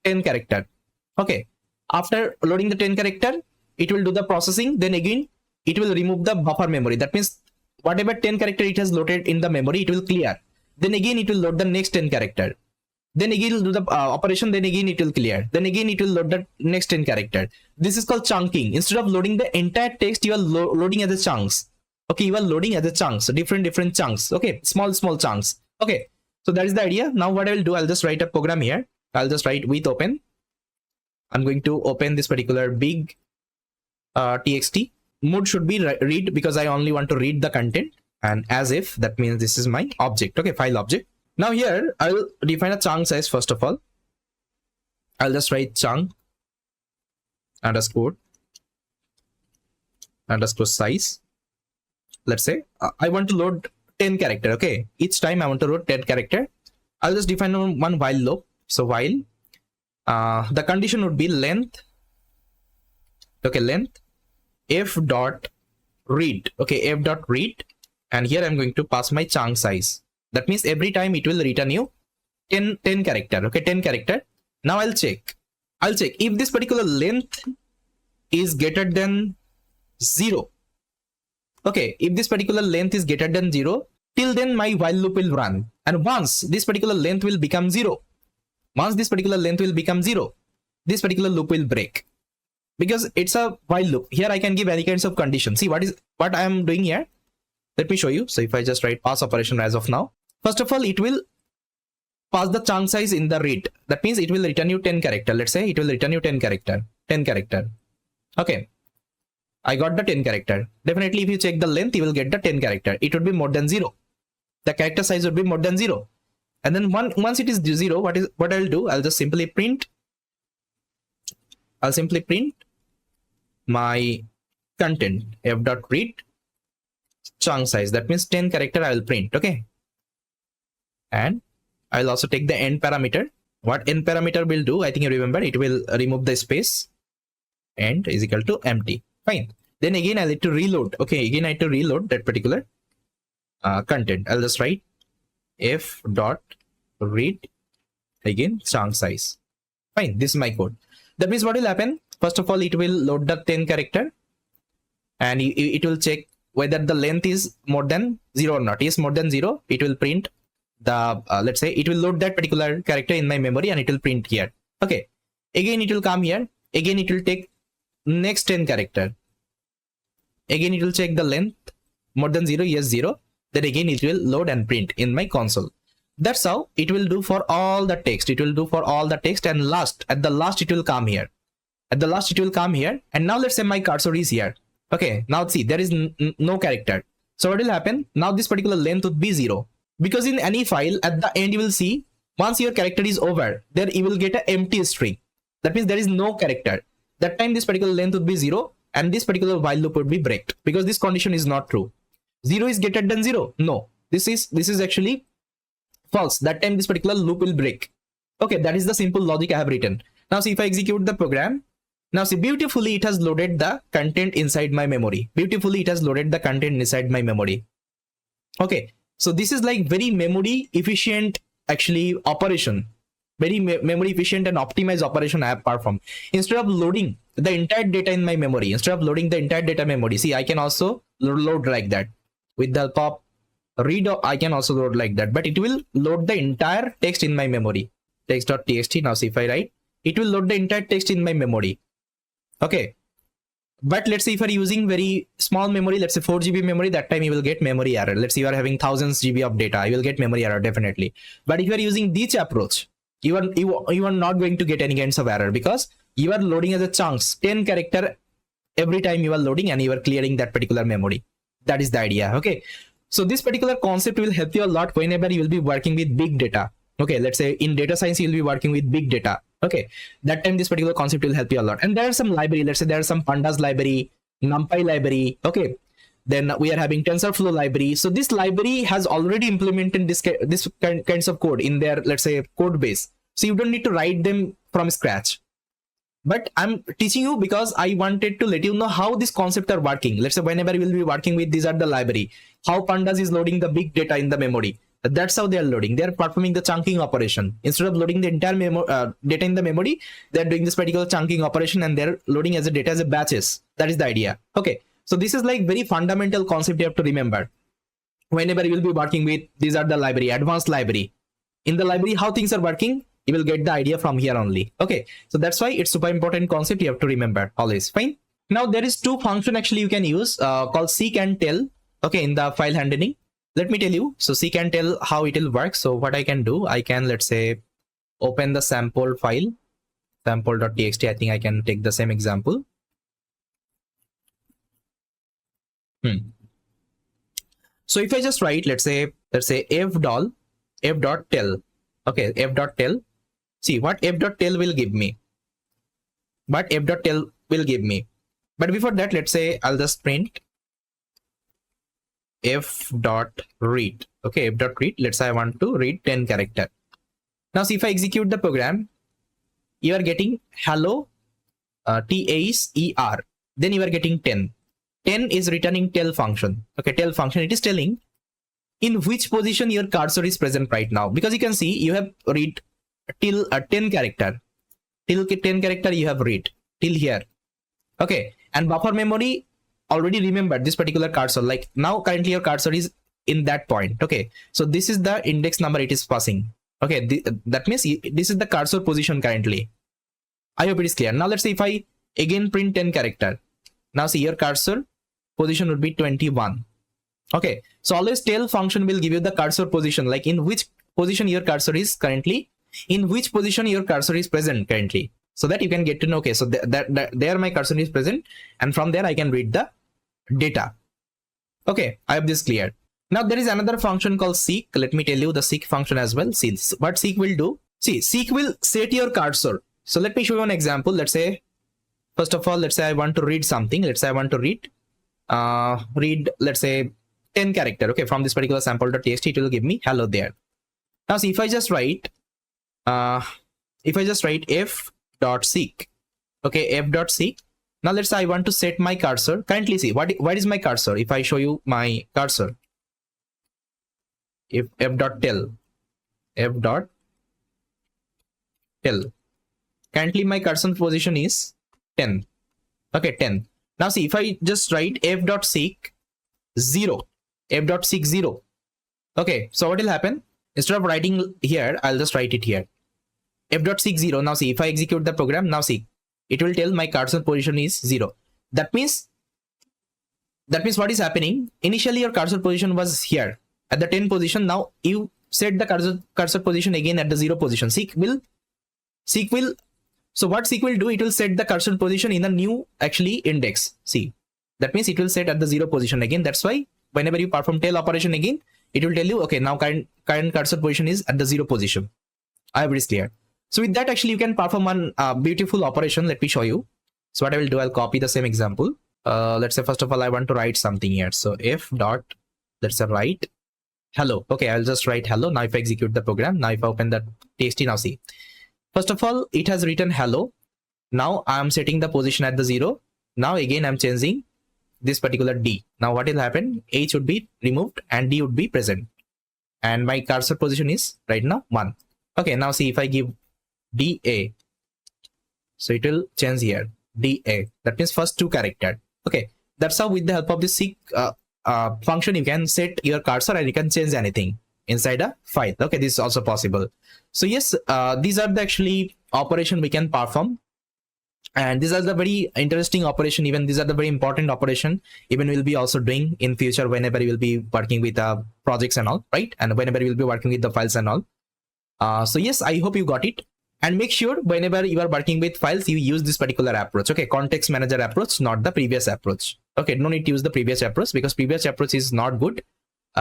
10 character. Okay, after loading the 10 character, it will do the processing. Then again, it will remove the buffer memory. That means whatever 10 character it has loaded in the memory, it will clear. Then again, it will load the next 10 character. Then again, it will do the operation. Then again, it will clear. Then again, it will load the next 10 character. This is called chunking. Instead of loading the entire text, you are loading as a chunks. Okay, you are loading as a chunks, different chunks. Okay, small chunks. Okay, so that is the idea. Now what I will do, I'll just write a program here. I'll just write with open. I'm going to open this particular big txt. Mode should be read because I only want to read the content. And as if, that means this is my object. Okay, file object. Now here I will define a chunk size. First of all, I'll just write chunk underscore size. Let's say I want to load 10 character. Okay, each time I want to load 10 character, I'll just define one while loop. So while the condition would be length. Okay, length f dot read. Okay, f dot read, and here I'm going to pass my chunk size. That means every time it will return you 10 character. Okay, 10 character. Now I'll check if this particular length is greater than 0. Okay, if this particular length is greater than 0, till then my while loop will run. And once this particular length will become 0, this particular loop will break. Because it's a while loop. Here I can give any kinds of condition. See what I am doing here. Let me show you. So if I just write pass operation as of now, first of all, it will pass the chunk size in the read. That means it will return you 10 character. Let's say it will return you 10 character. Okay, I got the 10 character. Definitely if you check the length, you will get the 10 character. It would be more than 0. The character size would be more than 0. And then once it is 0, what I'll do, I'll just simply print. I'll simply print my content f dot read chunk size. That means 10 character I will print. Okay, and I'll also take the end parameter. What end parameter will do, I think you remember, it will remove the space. End is equal to empty. Fine. Then again I need to reload. Okay, again I need to reload that particular content. I'll just write f dot read again chunk size. Fine, this is my code. That means what will happen, first of all, it will load the 10 character and it will check whether the length is more than 0 or not. Yes, more than 0, it will print the let's say it will load that particular character in my memory and it will print here. Okay, again it will come here. Again it will take next 10 character. Again it will check the length more than 0. Yes, 0. Then again it will load and print in my console. That's how it will do for all the text. It will do for all the text, and at the last it will come here. At the last it will come here, and now let's say my cursor is here. Okay, now see, there is no character. So what will happen? Now this particular length would be 0, because in any file at the end you will see, once your character is over, there you will get an empty string. That means there is no character. That time this particular length would be 0, and this particular while loop would be breaked, because this condition is not true. 0 is greater than 0. No, this is actually false. That time this particular loop will break. Okay, that is the simple logic I have written. Now see, if I execute the program, now see, beautifully it has loaded the content inside my memory. Beautifully it has loaded the content inside my memory. Okay, so this is like very memory efficient actually operation. Very memory efficient and optimized operation I have performed. Instead of loading the entire data in my memory, see, I can also load like that. With the pop read, I can also load like that, but it will load the entire text in my memory. Text.txt. Now see, if I write, it will load the entire text in my memory. Okay, but let's say if you are using very small memory, let's say 4 GB memory, that time you will get memory error. Let's say you are having thousands GB of data, you will get memory error definitely. But if you are using this approach, you are not going to get any kinds of error, because you are loading as a chunks, 10 character every time you are loading, and you are clearing that particular memory. That is the idea. Okay, so this particular concept will help you a lot whenever you will be working with big data. Okay, let's say in data science you will be working with big data. Okay, that time this particular concept will help you a lot. And there are some library, let's say there are some pandas library, numpy library. Okay, then we are having TensorFlow library. So this library has already implemented this kinds of code in their, let's say, code base. So you don't need to write them from scratch. But I'm teaching you because I wanted to let you know how these concepts are working. Let's say whenever you will be working with these are the library, how pandas is loading the big data in the memory. That's how they are loading. They are performing the chunking operation. Instead of loading the entire data in the memory, they are doing this particular chunking operation, and they're loading as a data as a batches. That is the idea. Okay, so this is like very fundamental concept you have to remember. Whenever you will be working with these are the library, advanced library. In the library, how things are working, you will get the idea from here only. Okay, so that's why it's super important concept you have to remember always. Fine. Now there is two function actually you can use called seek and tell. Okay, in the file handling. Let me tell you. So seek and tell how it will work. So what I can do, I can, let's say, open the sample file, sample.txt. I think I can take the same example. So if I just write, let's say f.tell. Okay, f.tell. See what f.tell will give me. But before that, let's say I'll just print f.read. Okay, f.read. Let's say I want to read 10 character. Now see, if I execute the program, you are getting hello TACER. Then you are getting 10. 10 is returning tell function. Okay, tell function, it is telling in which position your cursor is present right now, because you can see you have read till 10 character. Till 10 character you have read till here. Okay, and buffer memory already remembered this particular cursor. Like now currently your cursor is in that point. Okay, so this is the index number it is passing. Okay, that means this is the cursor position currently. I hope it is clear. Now let's say if I again print 10 character. Now see, your cursor position would be 21. Okay, so always tell function will give you the cursor position, like in which position your cursor is currently, in which position your cursor is present currently, so that you can get to know, okay, so there my cursor is present, and from there I can read the data. Okay, I have this clear. Now there is another function called seek. Let me tell you the seek function as well. See what seek will do. See, seek will set your cursor. So let me show you an example. Let's say, first of all, let's say I want to read something. Let's say I want to read, let's say 10 character. Okay, from this particular sample.txt, it will give me hello there. Now see, if I just write f.seek. Okay, f.seek. Now let's say I want to set my cursor. Currently see, what is my cursor? If I show you my cursor, if f.tell, currently my cursor position is 10. Okay, 10. Now see, if I just write f.seek 0, f.seek 0. Okay, so what will happen? Instead of writing here, I'll just write it here. f.seek 0. Now see, if I execute the program, now see, it will tell my cursor position is 0. That means what is happening? Initially your cursor position was here at the 10 position. Now you set the cursor position again at the 0 position. Seek will So what seek will do, it will set the cursor position in a new actually index. See, that means it will set at the 0 position again. That's why whenever you perform tail operation again, it will tell you, okay, now current cursor position is at the 0 position. I hope it is clear. So with that, actually, you can perform one beautiful operation. Let me show you. So what I will do, I'll copy the same example. Let's say, first of all, I want to write something here. So if dot, let's say write hello. Okay, I'll just write hello. Now if I execute the program, now if I open the txt, now see. First of all, it has written hello. Now I'm setting the position at the 0. Now again, I'm changing this particular D. Now what will happen? H would be removed and D would be present. And my cursor position is right now 1. Okay, now see if I give DA. So it will change here. DA. That means first 2 character. Okay, that's how with the help of this seek function, you can set your cursor and you can change anything inside a file. Okay, this is also possible. So yes, these are the actually operation we can perform. And these are the very interesting operation. Even these are the very important operation. Even we'll be also doing in future whenever you will be working with projects and all, right? And whenever you will be working with the files and all. So yes, I hope you got it. And make sure whenever you are working with files, you use this particular approach. Okay, context manager approach, not the previous approach. Okay, no need to use the previous approach because previous approach is not good.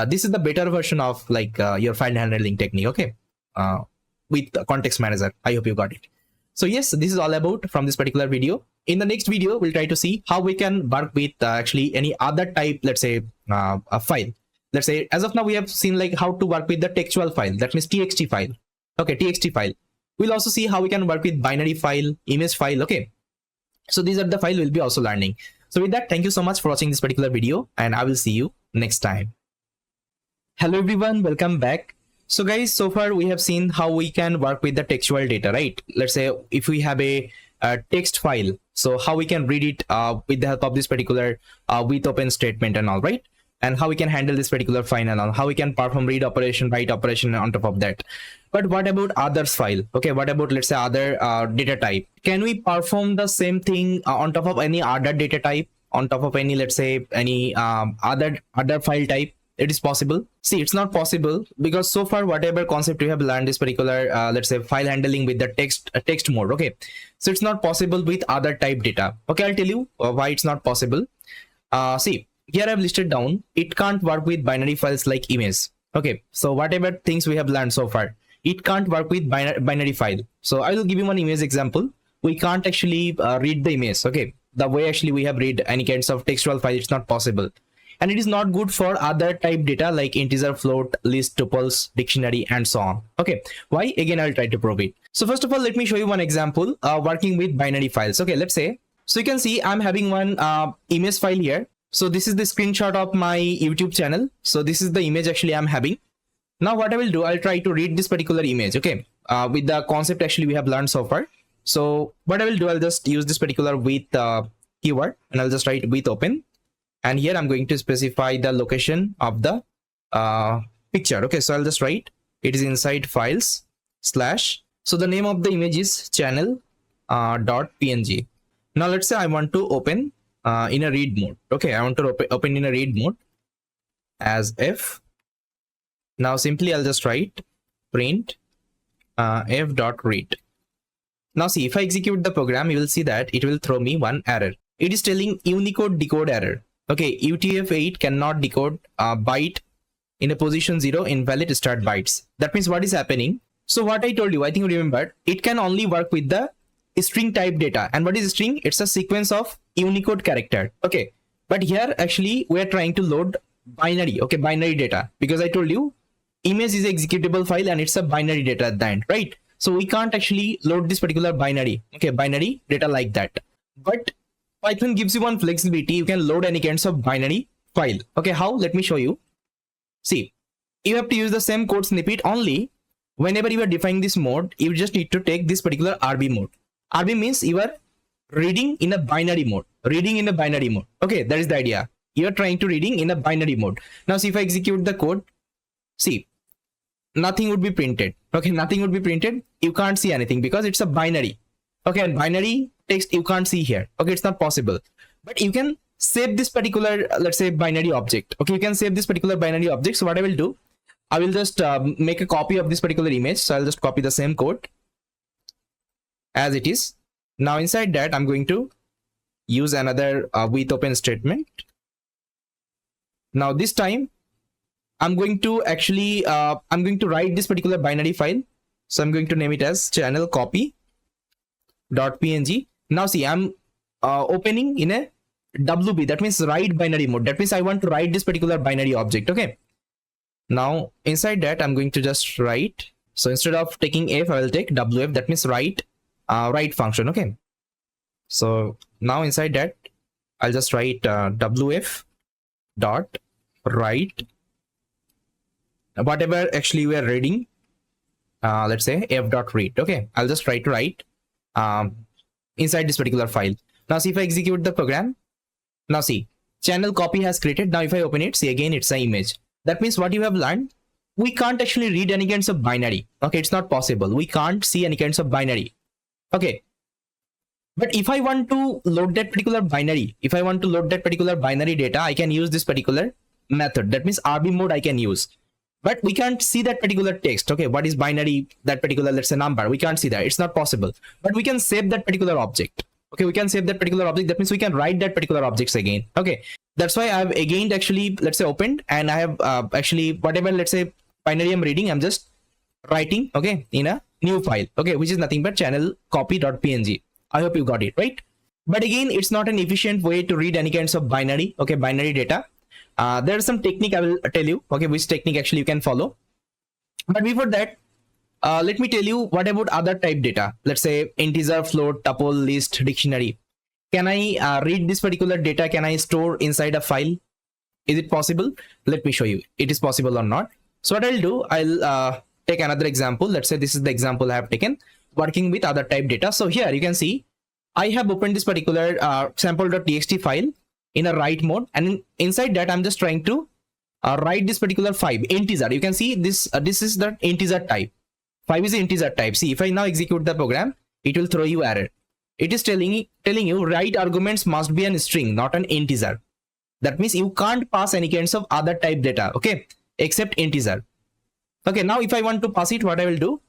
This is the better version of like your file handling technique. Okay, with context manager. I hope you got it. So yes, this is all about from this particular video. In the next video, we'll try to see how we can work with actually any other type, let's say a file. Let's say as of now, we have seen like how to work with the textual file. That means txt file. Okay, txt file. We'll also see how we can work with binary file, image file. Okay, so these are the file we'll be also learning. So with that, thank you so much for watching this particular video, and I will see you next time. Hello everyone, welcome back. So guys, so far we have seen how we can work with the textual data, right? Let's say if we have a text file, so how we can read it with the help of this particular with open statement and all, right? And how we can handle this particular file and all, how we can perform read operation, write operation on top of that. But what about others file? Okay, what about, let's say, other data type? Can we perform the same thing on top of any other data type, on top of any, let's say, any other file type? It is possible. See, it's not possible because so far whatever concept we have learned this particular let's say file handling with the text mode. Okay, so it's not possible with other type data. Okay, I'll tell you why it's not possible. See, here I've listed down, it can't work with binary files like image. Okay, so whatever things we have learned so far, it can't work with binary file. So I will give you one image example. We can't actually read the image. Okay, the way actually we have read any kinds of textual file, it's not possible. And it is not good for other type data like integer, float, list, tuples, dictionary, and so on. Okay, why? Again, I'll try to prove it. So first of all, let me show you one example working with binary files. Okay, let's say, so you can see I'm having one image file here. So this is the screenshot of my YouTube channel. So this is the image actually I'm having. Now what I will do, I'll try to read this particular image. Okay, with the concept actually we have learned so far. So what I will do, I'll just use this particular with keyword and I'll just write with open. And here I'm going to specify the location of the picture. Okay, so I'll just write it is inside files slash. So the name of the image is channel .png. Now let's say I want to open in a read mode. Okay, I want to open in a read mode as if. Now simply I'll just write print f.read. Now see, if I execute the program, you will see that it will throw me one error. It is telling Unicode decode error. Okay, UTF-8 cannot decode byte in a position 0, invalid start bytes. That means what is happening? So what I told you, I think you remembered, it can only work with the string type data. And what is string? It's a sequence of Unicode character. Okay, but here actually we are trying to load binary. Okay, binary data, because I told you image is an executable file and it's a binary data at the end, right? So we can't actually load this particular binary. Okay, binary data like that. But Python gives you one flexibility. You can load any kinds of binary file. Okay, how? Let me show you. See, you have to use the same code snippet only. Whenever you are defining this mode, you just need to take this particular RB mode. RB means you are reading in a binary mode. Reading in a binary mode. Okay, that is the idea. You are trying to reading in a binary mode. Now see, if I execute the code, see, nothing would be printed. Okay, nothing would be printed. You can't see anything because it's a binary. Okay, and binary text you can't see here. Okay, it's not possible. But you can save this particular, let's say, binary object. Okay, you can save this particular binary object. So what I will do, I will just make a copy of this particular image. So I'll just copy the same code as it is. Now inside that, I'm going to use another with open statement. Now this time I'm going to actually I'm going to write this particular binary file. So I'm going to name it as channel copy.png. Now see, I'm opening in a WB, that means write binary mode. That means I want to write this particular binary object. Okay, now inside that, I'm going to just write. So instead of taking f, I will take wf, that means write function. Okay, so now inside that, I'll just write wf dot write whatever actually we are reading. Let's say f dot read. Okay, I'll just try to write inside this particular file. Now see, if I execute the program, now see, channel copy has created. Now if I open it, see, again it's an image. That means what you have learned, we can't actually read any kinds of binary. Okay, it's not possible. We can't see any kinds of binary. Okay, but if I want to load that particular binary, data, I can use this particular method. That means RB mode I can use. But we can't see that particular text. Okay, what is binary, that particular, let's say, number, we can't see that. It's not possible. But we can save that particular object. Okay, we can save that particular object. That means we can write that particular objects again. Okay, that's why I've again actually, let's say, opened, and I have actually whatever, let's say, binary I'm reading, I'm just writing, okay, in a new file, okay, which is nothing but channel copy.png. I hope you got it, right? But again, it's not an efficient way to read any kinds of binary, okay, binary data. There's some technique I will tell you, okay, which technique actually you can follow. But before that, let me tell you what about other type data. Let's say integer, float, tuple, list, dictionary. Can I read this particular data? Can I store inside a file? Is it possible? Let me show you it is possible or not. So what I'll do, I'll take another example. Let's say this is the example I have taken working with other type data. So here you can see I have opened this particular sample.txt file in a write mode, and inside that I'm just trying to write this particular 5 integer. You can see this this is the integer type. 5 is the integer type. See, if I now execute the program, it will throw you error. It is telling you write arguments must be a string, not an integer. That means you can't pass any kinds of other type data, okay, except integer. Okay, now if I want to pass it, what I will do,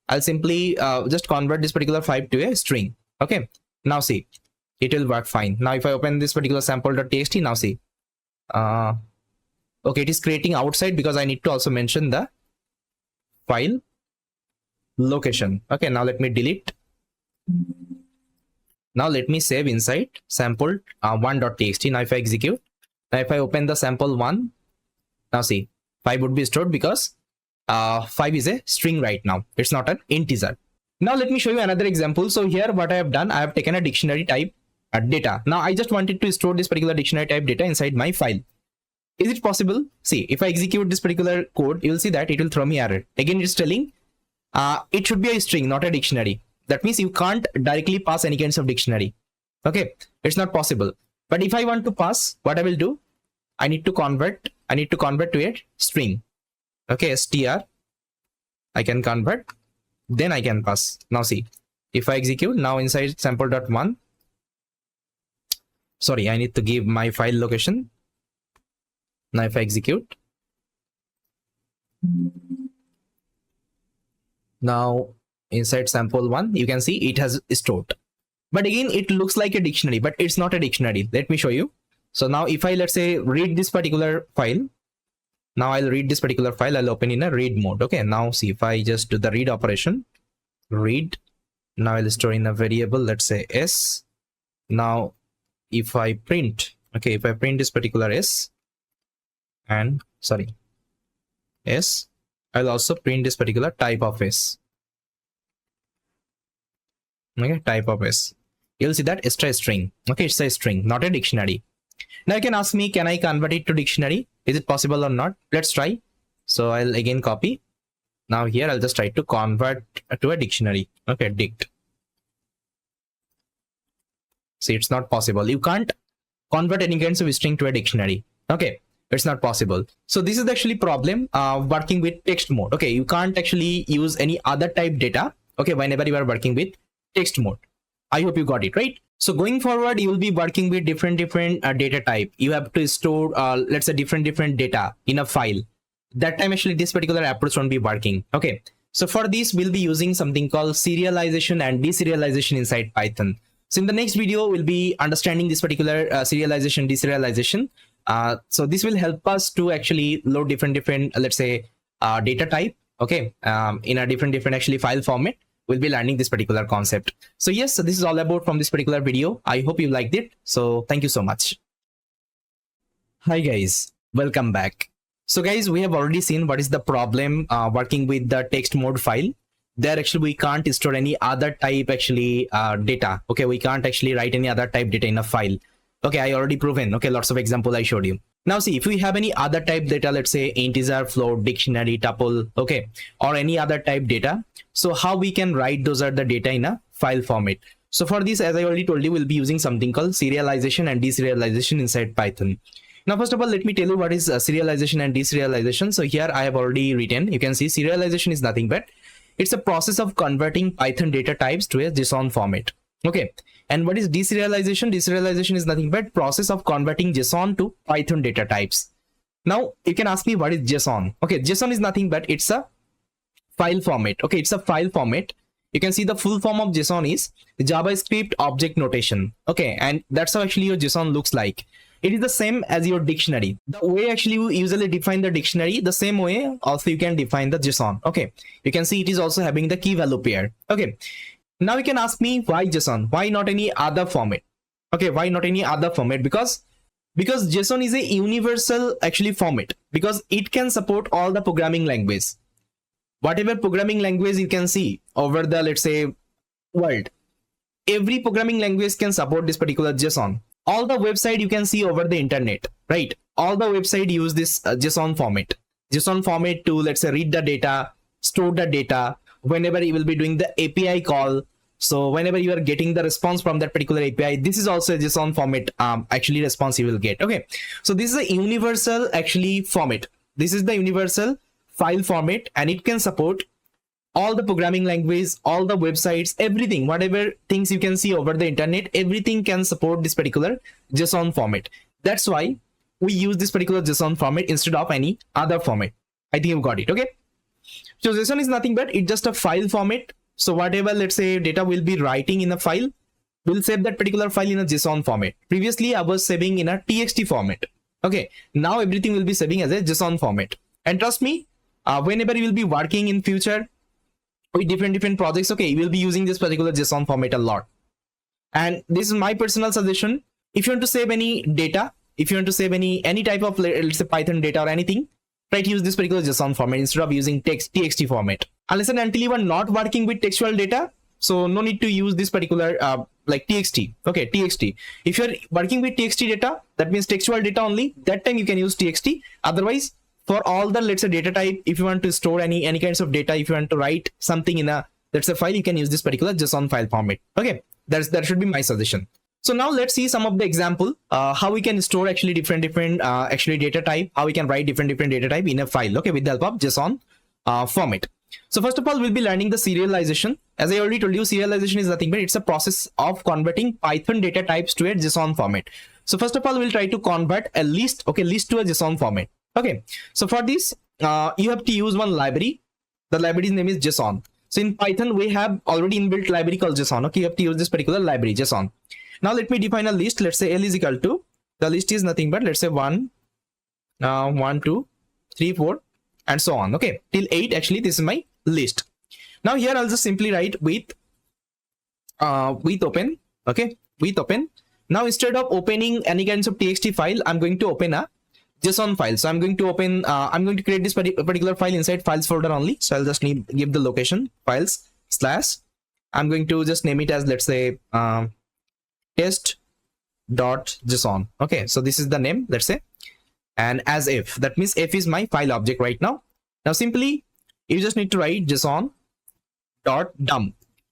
I'll simply just convert this particular 5 to a string. Okay, now see, it will work fine. Now if I open this particular sample.txt, now see, okay, it is creating outside because I need to also mention the file location. Okay, now let me delete. Now let me save inside sample 1.txt. Now if I execute, now if I open the sample 1, now see, 5 would be stored because 5 is a string right now. It's not an integer. Now let me show you another example. So here what I have done, I have taken a dictionary type data. Now I just wanted to store this particular dictionary type data inside my file. Is it possible? See, if I execute this particular code, you will see that it will throw me error. Again, it's telling it should be a string, not a dictionary. That means you can't directly pass any kinds of dictionary. Okay, it's not possible. But if I want to pass, what I will do, I need to convert to a string. Okay, str, I can convert, then I can pass. Now see, if I execute, now inside sample.1, sorry, I need to give my file location. Now if I execute, now inside sample 1, you can see it has stored. But again, it looks like a dictionary, but it's not a dictionary. Let me show you. So now if I, let's say, read this particular file, now I'll read this particular file, I'll open in a read mode. Okay, now see, if I just do the read operation, read, now I'll store in a variable, let's say s. Now if I print, okay, if I print this particular s, and sorry, s, I'll also print this particular type of s. Okay, type of s. You'll see that it's a string. Okay, it's a string, not a dictionary. Now you can ask me, can I convert it to dictionary? Is it possible or not? Let's try. So I'll again copy. Now here I'll just try to convert to a dictionary. Okay, dict. See, it's not possible. You can't convert any kinds of string to a dictionary. Okay, it's not possible. So this is actually problem working with text mode. Okay, you can't actually use any other type data. Okay, whenever you are working with text mode. I hope you got it, right? So going forward, you will be working with different data type. You have to store, let's say, different data in a file. That time actually this particular approach won't be working. Okay, So for this, we'll be using something called serialization and deserialization inside Python. So in the next video, we'll be understanding this particular serialization, deserialization. So this will help us to actually load different, let's say, data type, okay, in a different actually file format. We'll be learning this particular concept. So yes, so this is all about from this particular video. I hope you liked it. So thank you so much. Hi guys, welcome back. So guys, we have already seen what is the problem working with the text mode file. There actually we can't store any other type actually data. Okay, we can't actually write any other type data in a file. Okay, I already proven. Okay, lots of example I showed you. Now see, if we have any other type data, let's say integer, float, dictionary, tuple, okay, or any other type data. So how we can write those are the data in a file format. So for this, as I already told you, we'll be using something called serialization and deserialization inside Python. Now, first of all, let me tell you what is serialization and deserialization. So here I have already written, you can see serialization is nothing but it's a process of converting Python data types to a JSON format. Okay. And what is deserialization? Deserialization is nothing but process of converting JSON to Python data types. Now you can ask me what is JSON? Okay. JSON is nothing but it's a file format. Okay. It's a file format. You can see the full form of JSON is JavaScript object notation. Okay. And that's how actually your JSON looks like. It is the same as your dictionary. The way actually you usually define the dictionary, the same way also you can define the JSON. Okay. You can see it is also having the key value pair. Okay. Now you can ask me why JSON? Why not any other format? Okay. Why not any other format? Because JSON is a universal actually format because it can support all the programming language. Whatever programming language you can see over the, let's say, world, every programming language can support this particular JSON. All the website you can see over the internet, right? All the website use this JSON format to, let's say, read the data, store the data. Whenever you will be doing the API call, so whenever you are getting the response from that particular API, this is also a JSON format actually response you will get. Okay, so this is a universal actually format. This is the universal file format, and it can support all the programming language, all the websites, everything, whatever things you can see over the internet, everything can support this particular JSON format. That's why we use this particular JSON format instead of any other format. I think you got it. Okay. So JSON is nothing but it's just a file format. So whatever, let's say, data will be writing in a file, we'll save that particular file in a JSON format. Previously, I was saving in a TXT format. Okay. Now everything will be saving as a JSON format. And trust me, whenever you will be working in future with different projects, okay, you will be using this particular JSON format a lot. And this is my personal suggestion. If you want to save any data, if you want to save any type of, let's say, Python data or anything, try to use this particular JSON format instead of using TXT format. Unless and until you are not working with textual data, so no need to use this particular like TXT. Okay, TXT. If you're working with TXT data, that means textual data only, that time you can use TXT. Otherwise, for all the, let's say, data type, if you want to store any kinds of data, if you want to write something in a, let's say, file, you can use this particular JSON file format. Okay, that should be my suggestion. So now let's see some of the example how we can store actually different actually data type, how we can write different data type in a file. Okay, with the help of JSON format. So first of all, we'll be learning the serialization. As I already told you, serialization is nothing but it's a process of converting Python data types to a JSON format. So first of all, we'll try to convert a list, okay, list to a JSON format. Okay, so for this, you have to use one library. The library's name is JSON. So in Python, we have already inbuilt library called JSON. Okay, you have to use this particular library, JSON. Now let me define a list. Let's say L is equal to, the list is nothing but, let's say 1, 2, 3, 4, and so on. Okay, till 8, actually, this is my list. Now here I'll just simply write with open. Okay, with open. Now instead of opening any kinds of TXT file, I'm going to open a JSON file. So I'm going to open, I'm going to create this particular file inside files folder only. So I'll just give the location files / I'm going to just name it as, let's say, test.json. Okay, so this is the name, let's say, and as if, that means f is my file object right now. Now simply you just need to write json.dump.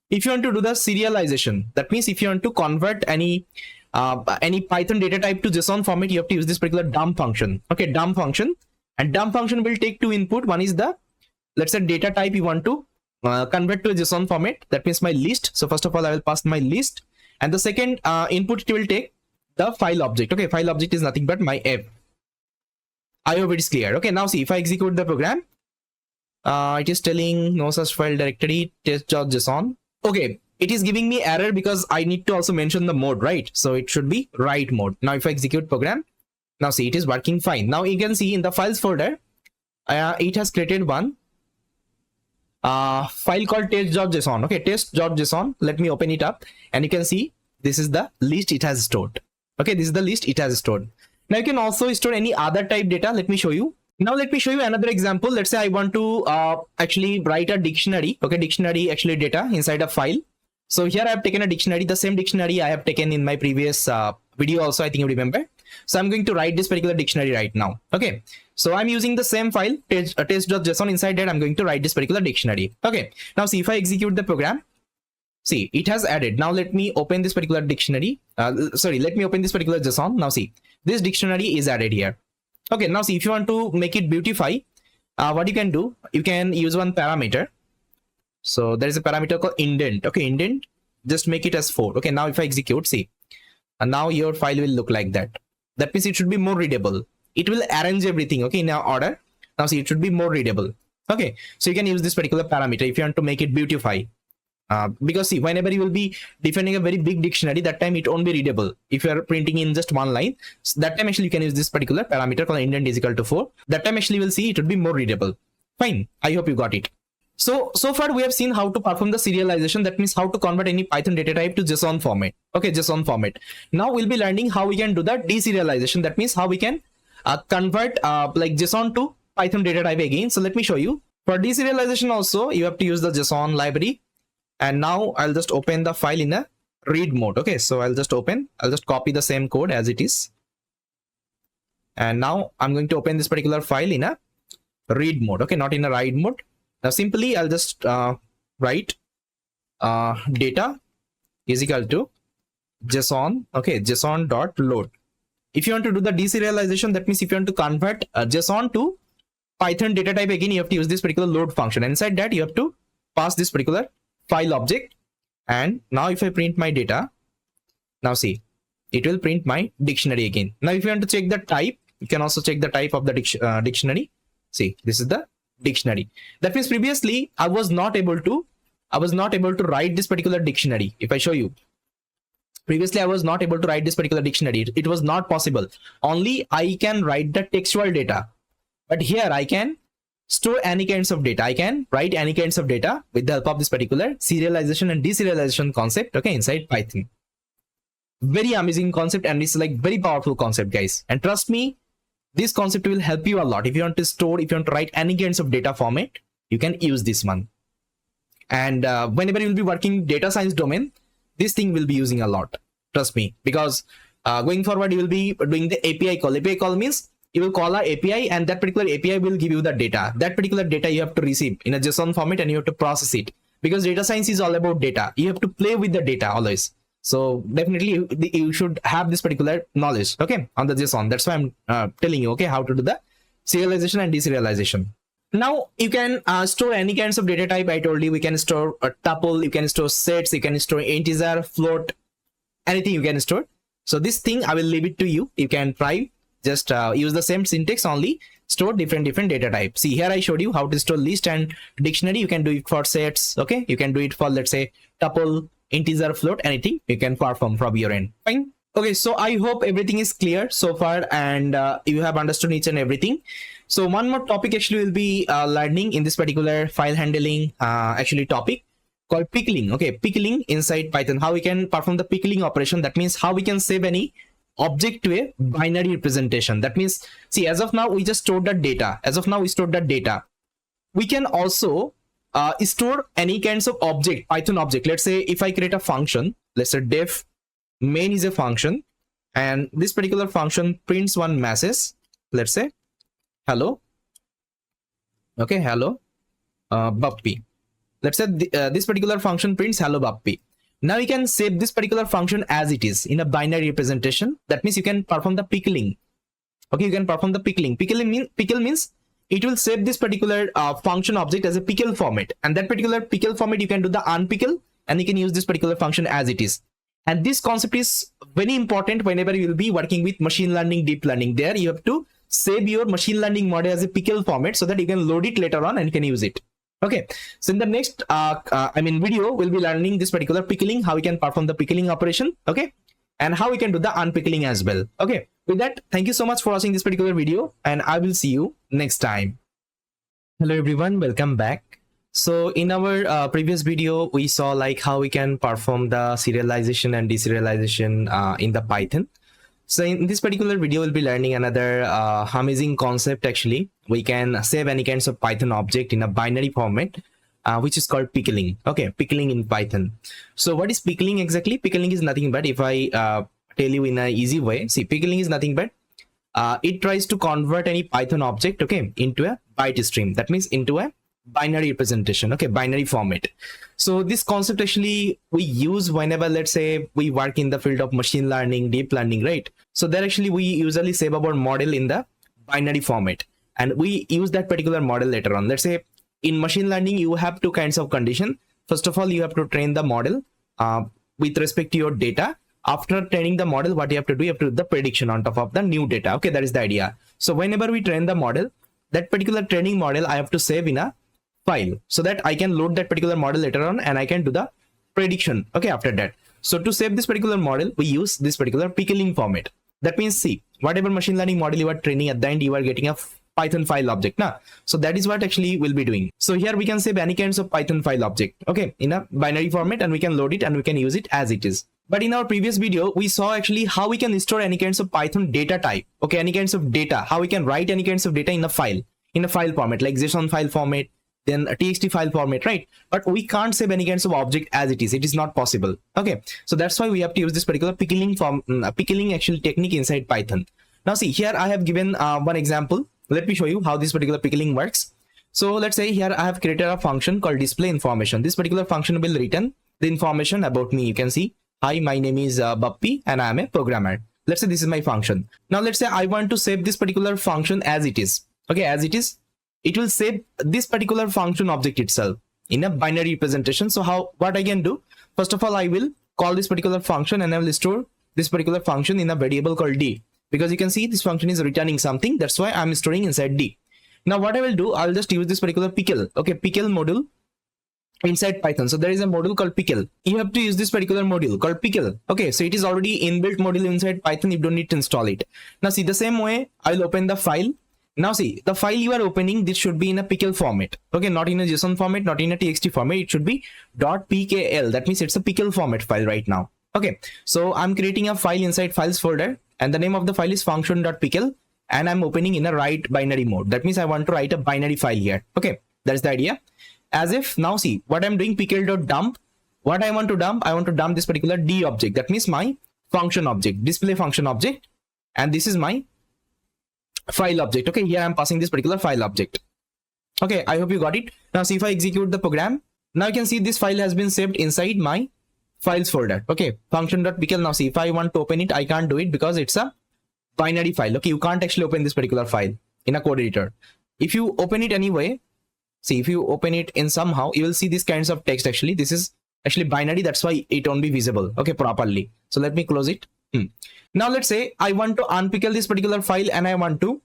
If you want to do the serialization, that means if you want to convert any Python data type to JSON format, you have to use this particular dump function. Okay, dump function, and dump function will take two input. One is the, let's say, data type you want to convert to a JSON format. That means my list. So first of all, I will pass my list, and the second input it will take the file object. Okay, file object is nothing but my f. I hope it is clear. Okay, now see, if I execute the program, It is telling no such file directory test.json. Okay, it is giving me error because I need to also mention the mode, right? So it should be write mode. Now if I execute program, now see, it is working fine. Now you can see in the files folder, it has created one file called test.json. Okay, test.json. Let me open it up, and you can see this is the list it has stored. Okay, this is the list it has stored. Now you can also store any other type data. Let me show you. Now let me show you another example. Let's say I want to actually write a dictionary. Okay, dictionary actually data inside a file. So here I have taken a dictionary, the same dictionary I have taken in my previous video also, I think you remember. So I'm going to write this particular dictionary right now. Okay, so I'm using the same file test.json. Inside that I'm going to write this particular dictionary. Okay, now see, if I execute the program, see, it has added. Now let me open this particular dictionary. Let me open this particular JSON. Now see, this dictionary is added here. Okay, now see, if you want to make it beautify, what you can do, you can use one parameter. So there is a parameter called indent. Okay, indent, just make it as 4. Okay, now if I execute, see, and now your file will look like that. That means it should be more readable. It will arrange everything, okay, in our order. Now see, it should be more readable. Okay, so you can use this particular parameter if you want to make it beautify. Because see, whenever you will be defining a very big dictionary, that time it won't be readable. If you are printing in just one line, so that time actually you can use this particular parameter called indent is equal to 4. That time actually you will see it would be more readable. Fine, I hope you got it. So far we have seen how to perform the serialization. That means how to convert any Python data type to JSON format. Okay, JSON format. Now we'll be learning how we can do the deserialization. That means how we can convert like JSON to Python data type again. So let me show you. For deserialization also, you have to use the JSON library. And now I'll just open the file in a read mode. Okay, so I'll just copy the same code as it is. And now I'm going to open this particular file in a read mode. Okay, not in a write mode. Now simply I'll just write data is equal to JSON. Okay, JSON.load. If you want to do the deserialization, that means if you want to convert JSON to Python data type again, you have to use this particular load function. Inside that you have to pass this particular file object. And now if I print my data, now see, it will print my dictionary again. Now if you want to check the type, you can also check the type of the dictionary. See, this is the dictionary. That means previously I was not able to write this particular dictionary. If I show you, previously I was not able to write this particular dictionary. It was not possible. Only I can write the textual data, but here I can store any kinds of data. I can write any kinds of data with the help of this particular serialization and deserialization concept. Okay, inside Python. Very amazing concept, and it's like very powerful concept, guys. And trust me, this concept will help you a lot. If you want to store, if you want to write any kinds of data format, you can use this one. And whenever you will be working data science domain, this thing will be using a lot. Trust me, because going forward, you will be doing the API call. API call means you will call our API, and that particular API will give you the data. That particular data you have to receive in a JSON format, and you have to process it. Because data science is all about data. You have to play with the data always. So definitely you should have this particular knowledge, okay, on the JSON. That's why I'm telling you, okay, how to do the serialization and deserialization. Now you can store any kinds of data type. I told you we can store a tuple, you can store sets, you can store integer, float, anything you can store. So this thing I will leave it to you. You can try, just use the same syntax, only store different data types. See, here I showed you how to store list and dictionary. You can do it for sets, okay, you can do it for, let's say, tuple, integer, float, anything you can perform from your end. Fine. Okay, so I hope everything is clear so far, and you have understood each and everything. So one more topic actually will be learning in this particular file handling actually topic called pickling. Okay, pickling inside Python, how we can perform the pickling operation. That means how we can save any object to a binary representation. That means, see, as of now we just stored the data. As of now we stored that data. We can also store any kinds of object, Python object. Let's say if I create a function, let's say def main is a function, and this particular function prints one message, let's say hello. Okay, hello Bappy. Let's say this particular function prints hello Bappy. Now you can save this particular function as it is in a binary representation. That means you can perform the pickling. Okay, you can perform the pickling. Pickle means it will save this particular function object as a pickle format, and that particular pickle format you can do the unpickle, and you can use this particular function as it is. And this concept is very important whenever you will be working with machine learning, deep learning. There you have to save your machine learning model as a pickle format so that you can load it later on and you can use it. Okay, so in the next video, we'll be learning this particular pickling, how we can perform the pickling operation, okay, and how we can do the unpickling as well. Okay, with that, thank you so much for watching this particular video, and I will see you next time. Hello everyone, welcome back. So in our previous video, we saw like how we can perform the serialization and deserialization in the Python. So in this particular video, we'll be learning another amazing concept. Actually, we can save any kinds of Python object in a binary format, which is called pickling. Okay, pickling in Python. So what is pickling exactly? Pickling is nothing but, if I tell you in an easy way, see, pickling is nothing but it tries to convert any Python object, okay, into a byte stream. That means into a binary representation, okay, binary format. So this concept actually we use whenever, let's say, we work in the field of machine learning, deep learning, right? So there actually we usually save our model in the binary format, and we use that particular model later on. Let's say in machine learning, you have two kinds of condition. First of all, you have to train the model with respect to your data. After training the model, what you have to do, you have to do the prediction on top of the new data. Okay, that is the idea. So whenever we train the model, that particular training model I have to save in a file so that I can load that particular model later on and I can do the prediction, okay, after that. So to save this particular model, we use this particular pickling format. That means, see, whatever machine learning model you are training, at the end you are getting a Python file object now. So that is what actually we'll be doing. So here we can save any kinds of Python file object, okay, in a binary format, and we can load it and we can use it as it is. But in our previous video, we saw actually how we can store any kinds of Python data type, okay, any kinds of data, how we can write any kinds of data in a file format, like JSON file format, then a TXT file format, right? But we can't save any kinds of object as it is. It is not possible. Okay, so that's why we have to use this particular pickling pickling actual technique inside Python. Now see, here I have given one example. Let me show you how this particular pickling works. So let's say here I have created a function called display information. This particular function will return the information about me. You can see, hi, my name is Bappi and I am a programmer. Let's say this is my function. Now let's say I want to save this particular function as it is. Okay, as it is, it will save this particular function object itself in a binary representation. So what I can do, first of all, I will call this particular function and I will store this particular function in a variable called d, because you can see this function is returning something. That's why I'm storing inside d. Now what I will do, I'll just use this particular pickle, okay, pickle module inside Python. So there is a module called pickle. You have to use this particular module called pickle. Okay, so it is already inbuilt module inside Python. You don't need to install it. Now see, the same way I'll open the file. Now see, the file you are opening, this should be in a pickle format. Okay, not in a JSON format, not in a TXT format. It should be .pkl. That means it's a pickle format file right now. Okay, so I'm creating a file inside files folder, and the name of the file is function.pickle, and I'm opening in a write binary mode. That means I want to write a binary file here. Okay, that's the idea. As if, now see, what I'm doing, pickle.dump. What I want to dump this particular d object. That means my function object, display function object, and this is my file object. Okay, here I'm passing this particular file object. Okay, I hope you got it. Now see, if I execute the program, now you can see this file has been saved inside my files folder. Okay, function.pickle. Now see, if I want to open it, I can't do it because it's a binary file. Okay, you can't actually open this particular file in a code editor. If you open it anyway, see, if you open it in somehow, you will see these kinds of text. Actually, this is actually binary. That's why it won't be visible, okay, properly. So let me close it. Now let's say I want to unpickle this particular file and I want to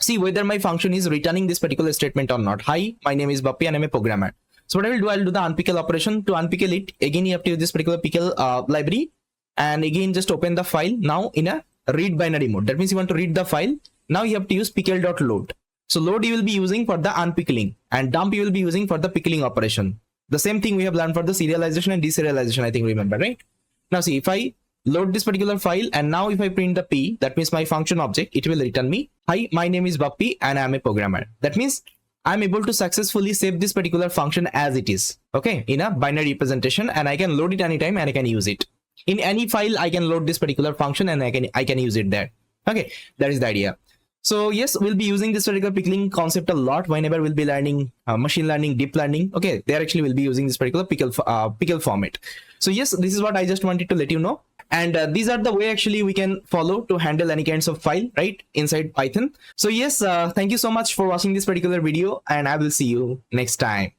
see whether my function is returning this particular statement or not. Hi, my name is Bappi and I'm a programmer. So what I will do, I'll do the unpickle operation. To unpickle it, again you have to use this particular pickle library, and again just open the file now in a read binary mode. That means you want to read the file. Now you have to use pickle.load. So load you will be using for the unpickling, and dump you will be using for the pickling operation. The same thing we have learned for the serialization and deserialization, I think, remember, right? Now see, if I load this particular file, and now if I print the p, that means my function object, it will return me, hi, my name is Bappi and I am a programmer. That means I'm able to successfully save this particular function as it is, okay, in a binary representation, and I can load it anytime and I can use it. In any file, I can load this particular function and I can use it there. Okay, that is the idea. So yes, we'll be using this particular pickling concept a lot whenever we'll be learning machine learning, deep learning. Okay, there actually will be using this particular pickle format. So yes, this is what I just wanted to let you know. And these are the way actually we can follow to handle any kinds of file, right, inside Python. So yes, thank you so much for watching this particular video, and I will see you next time.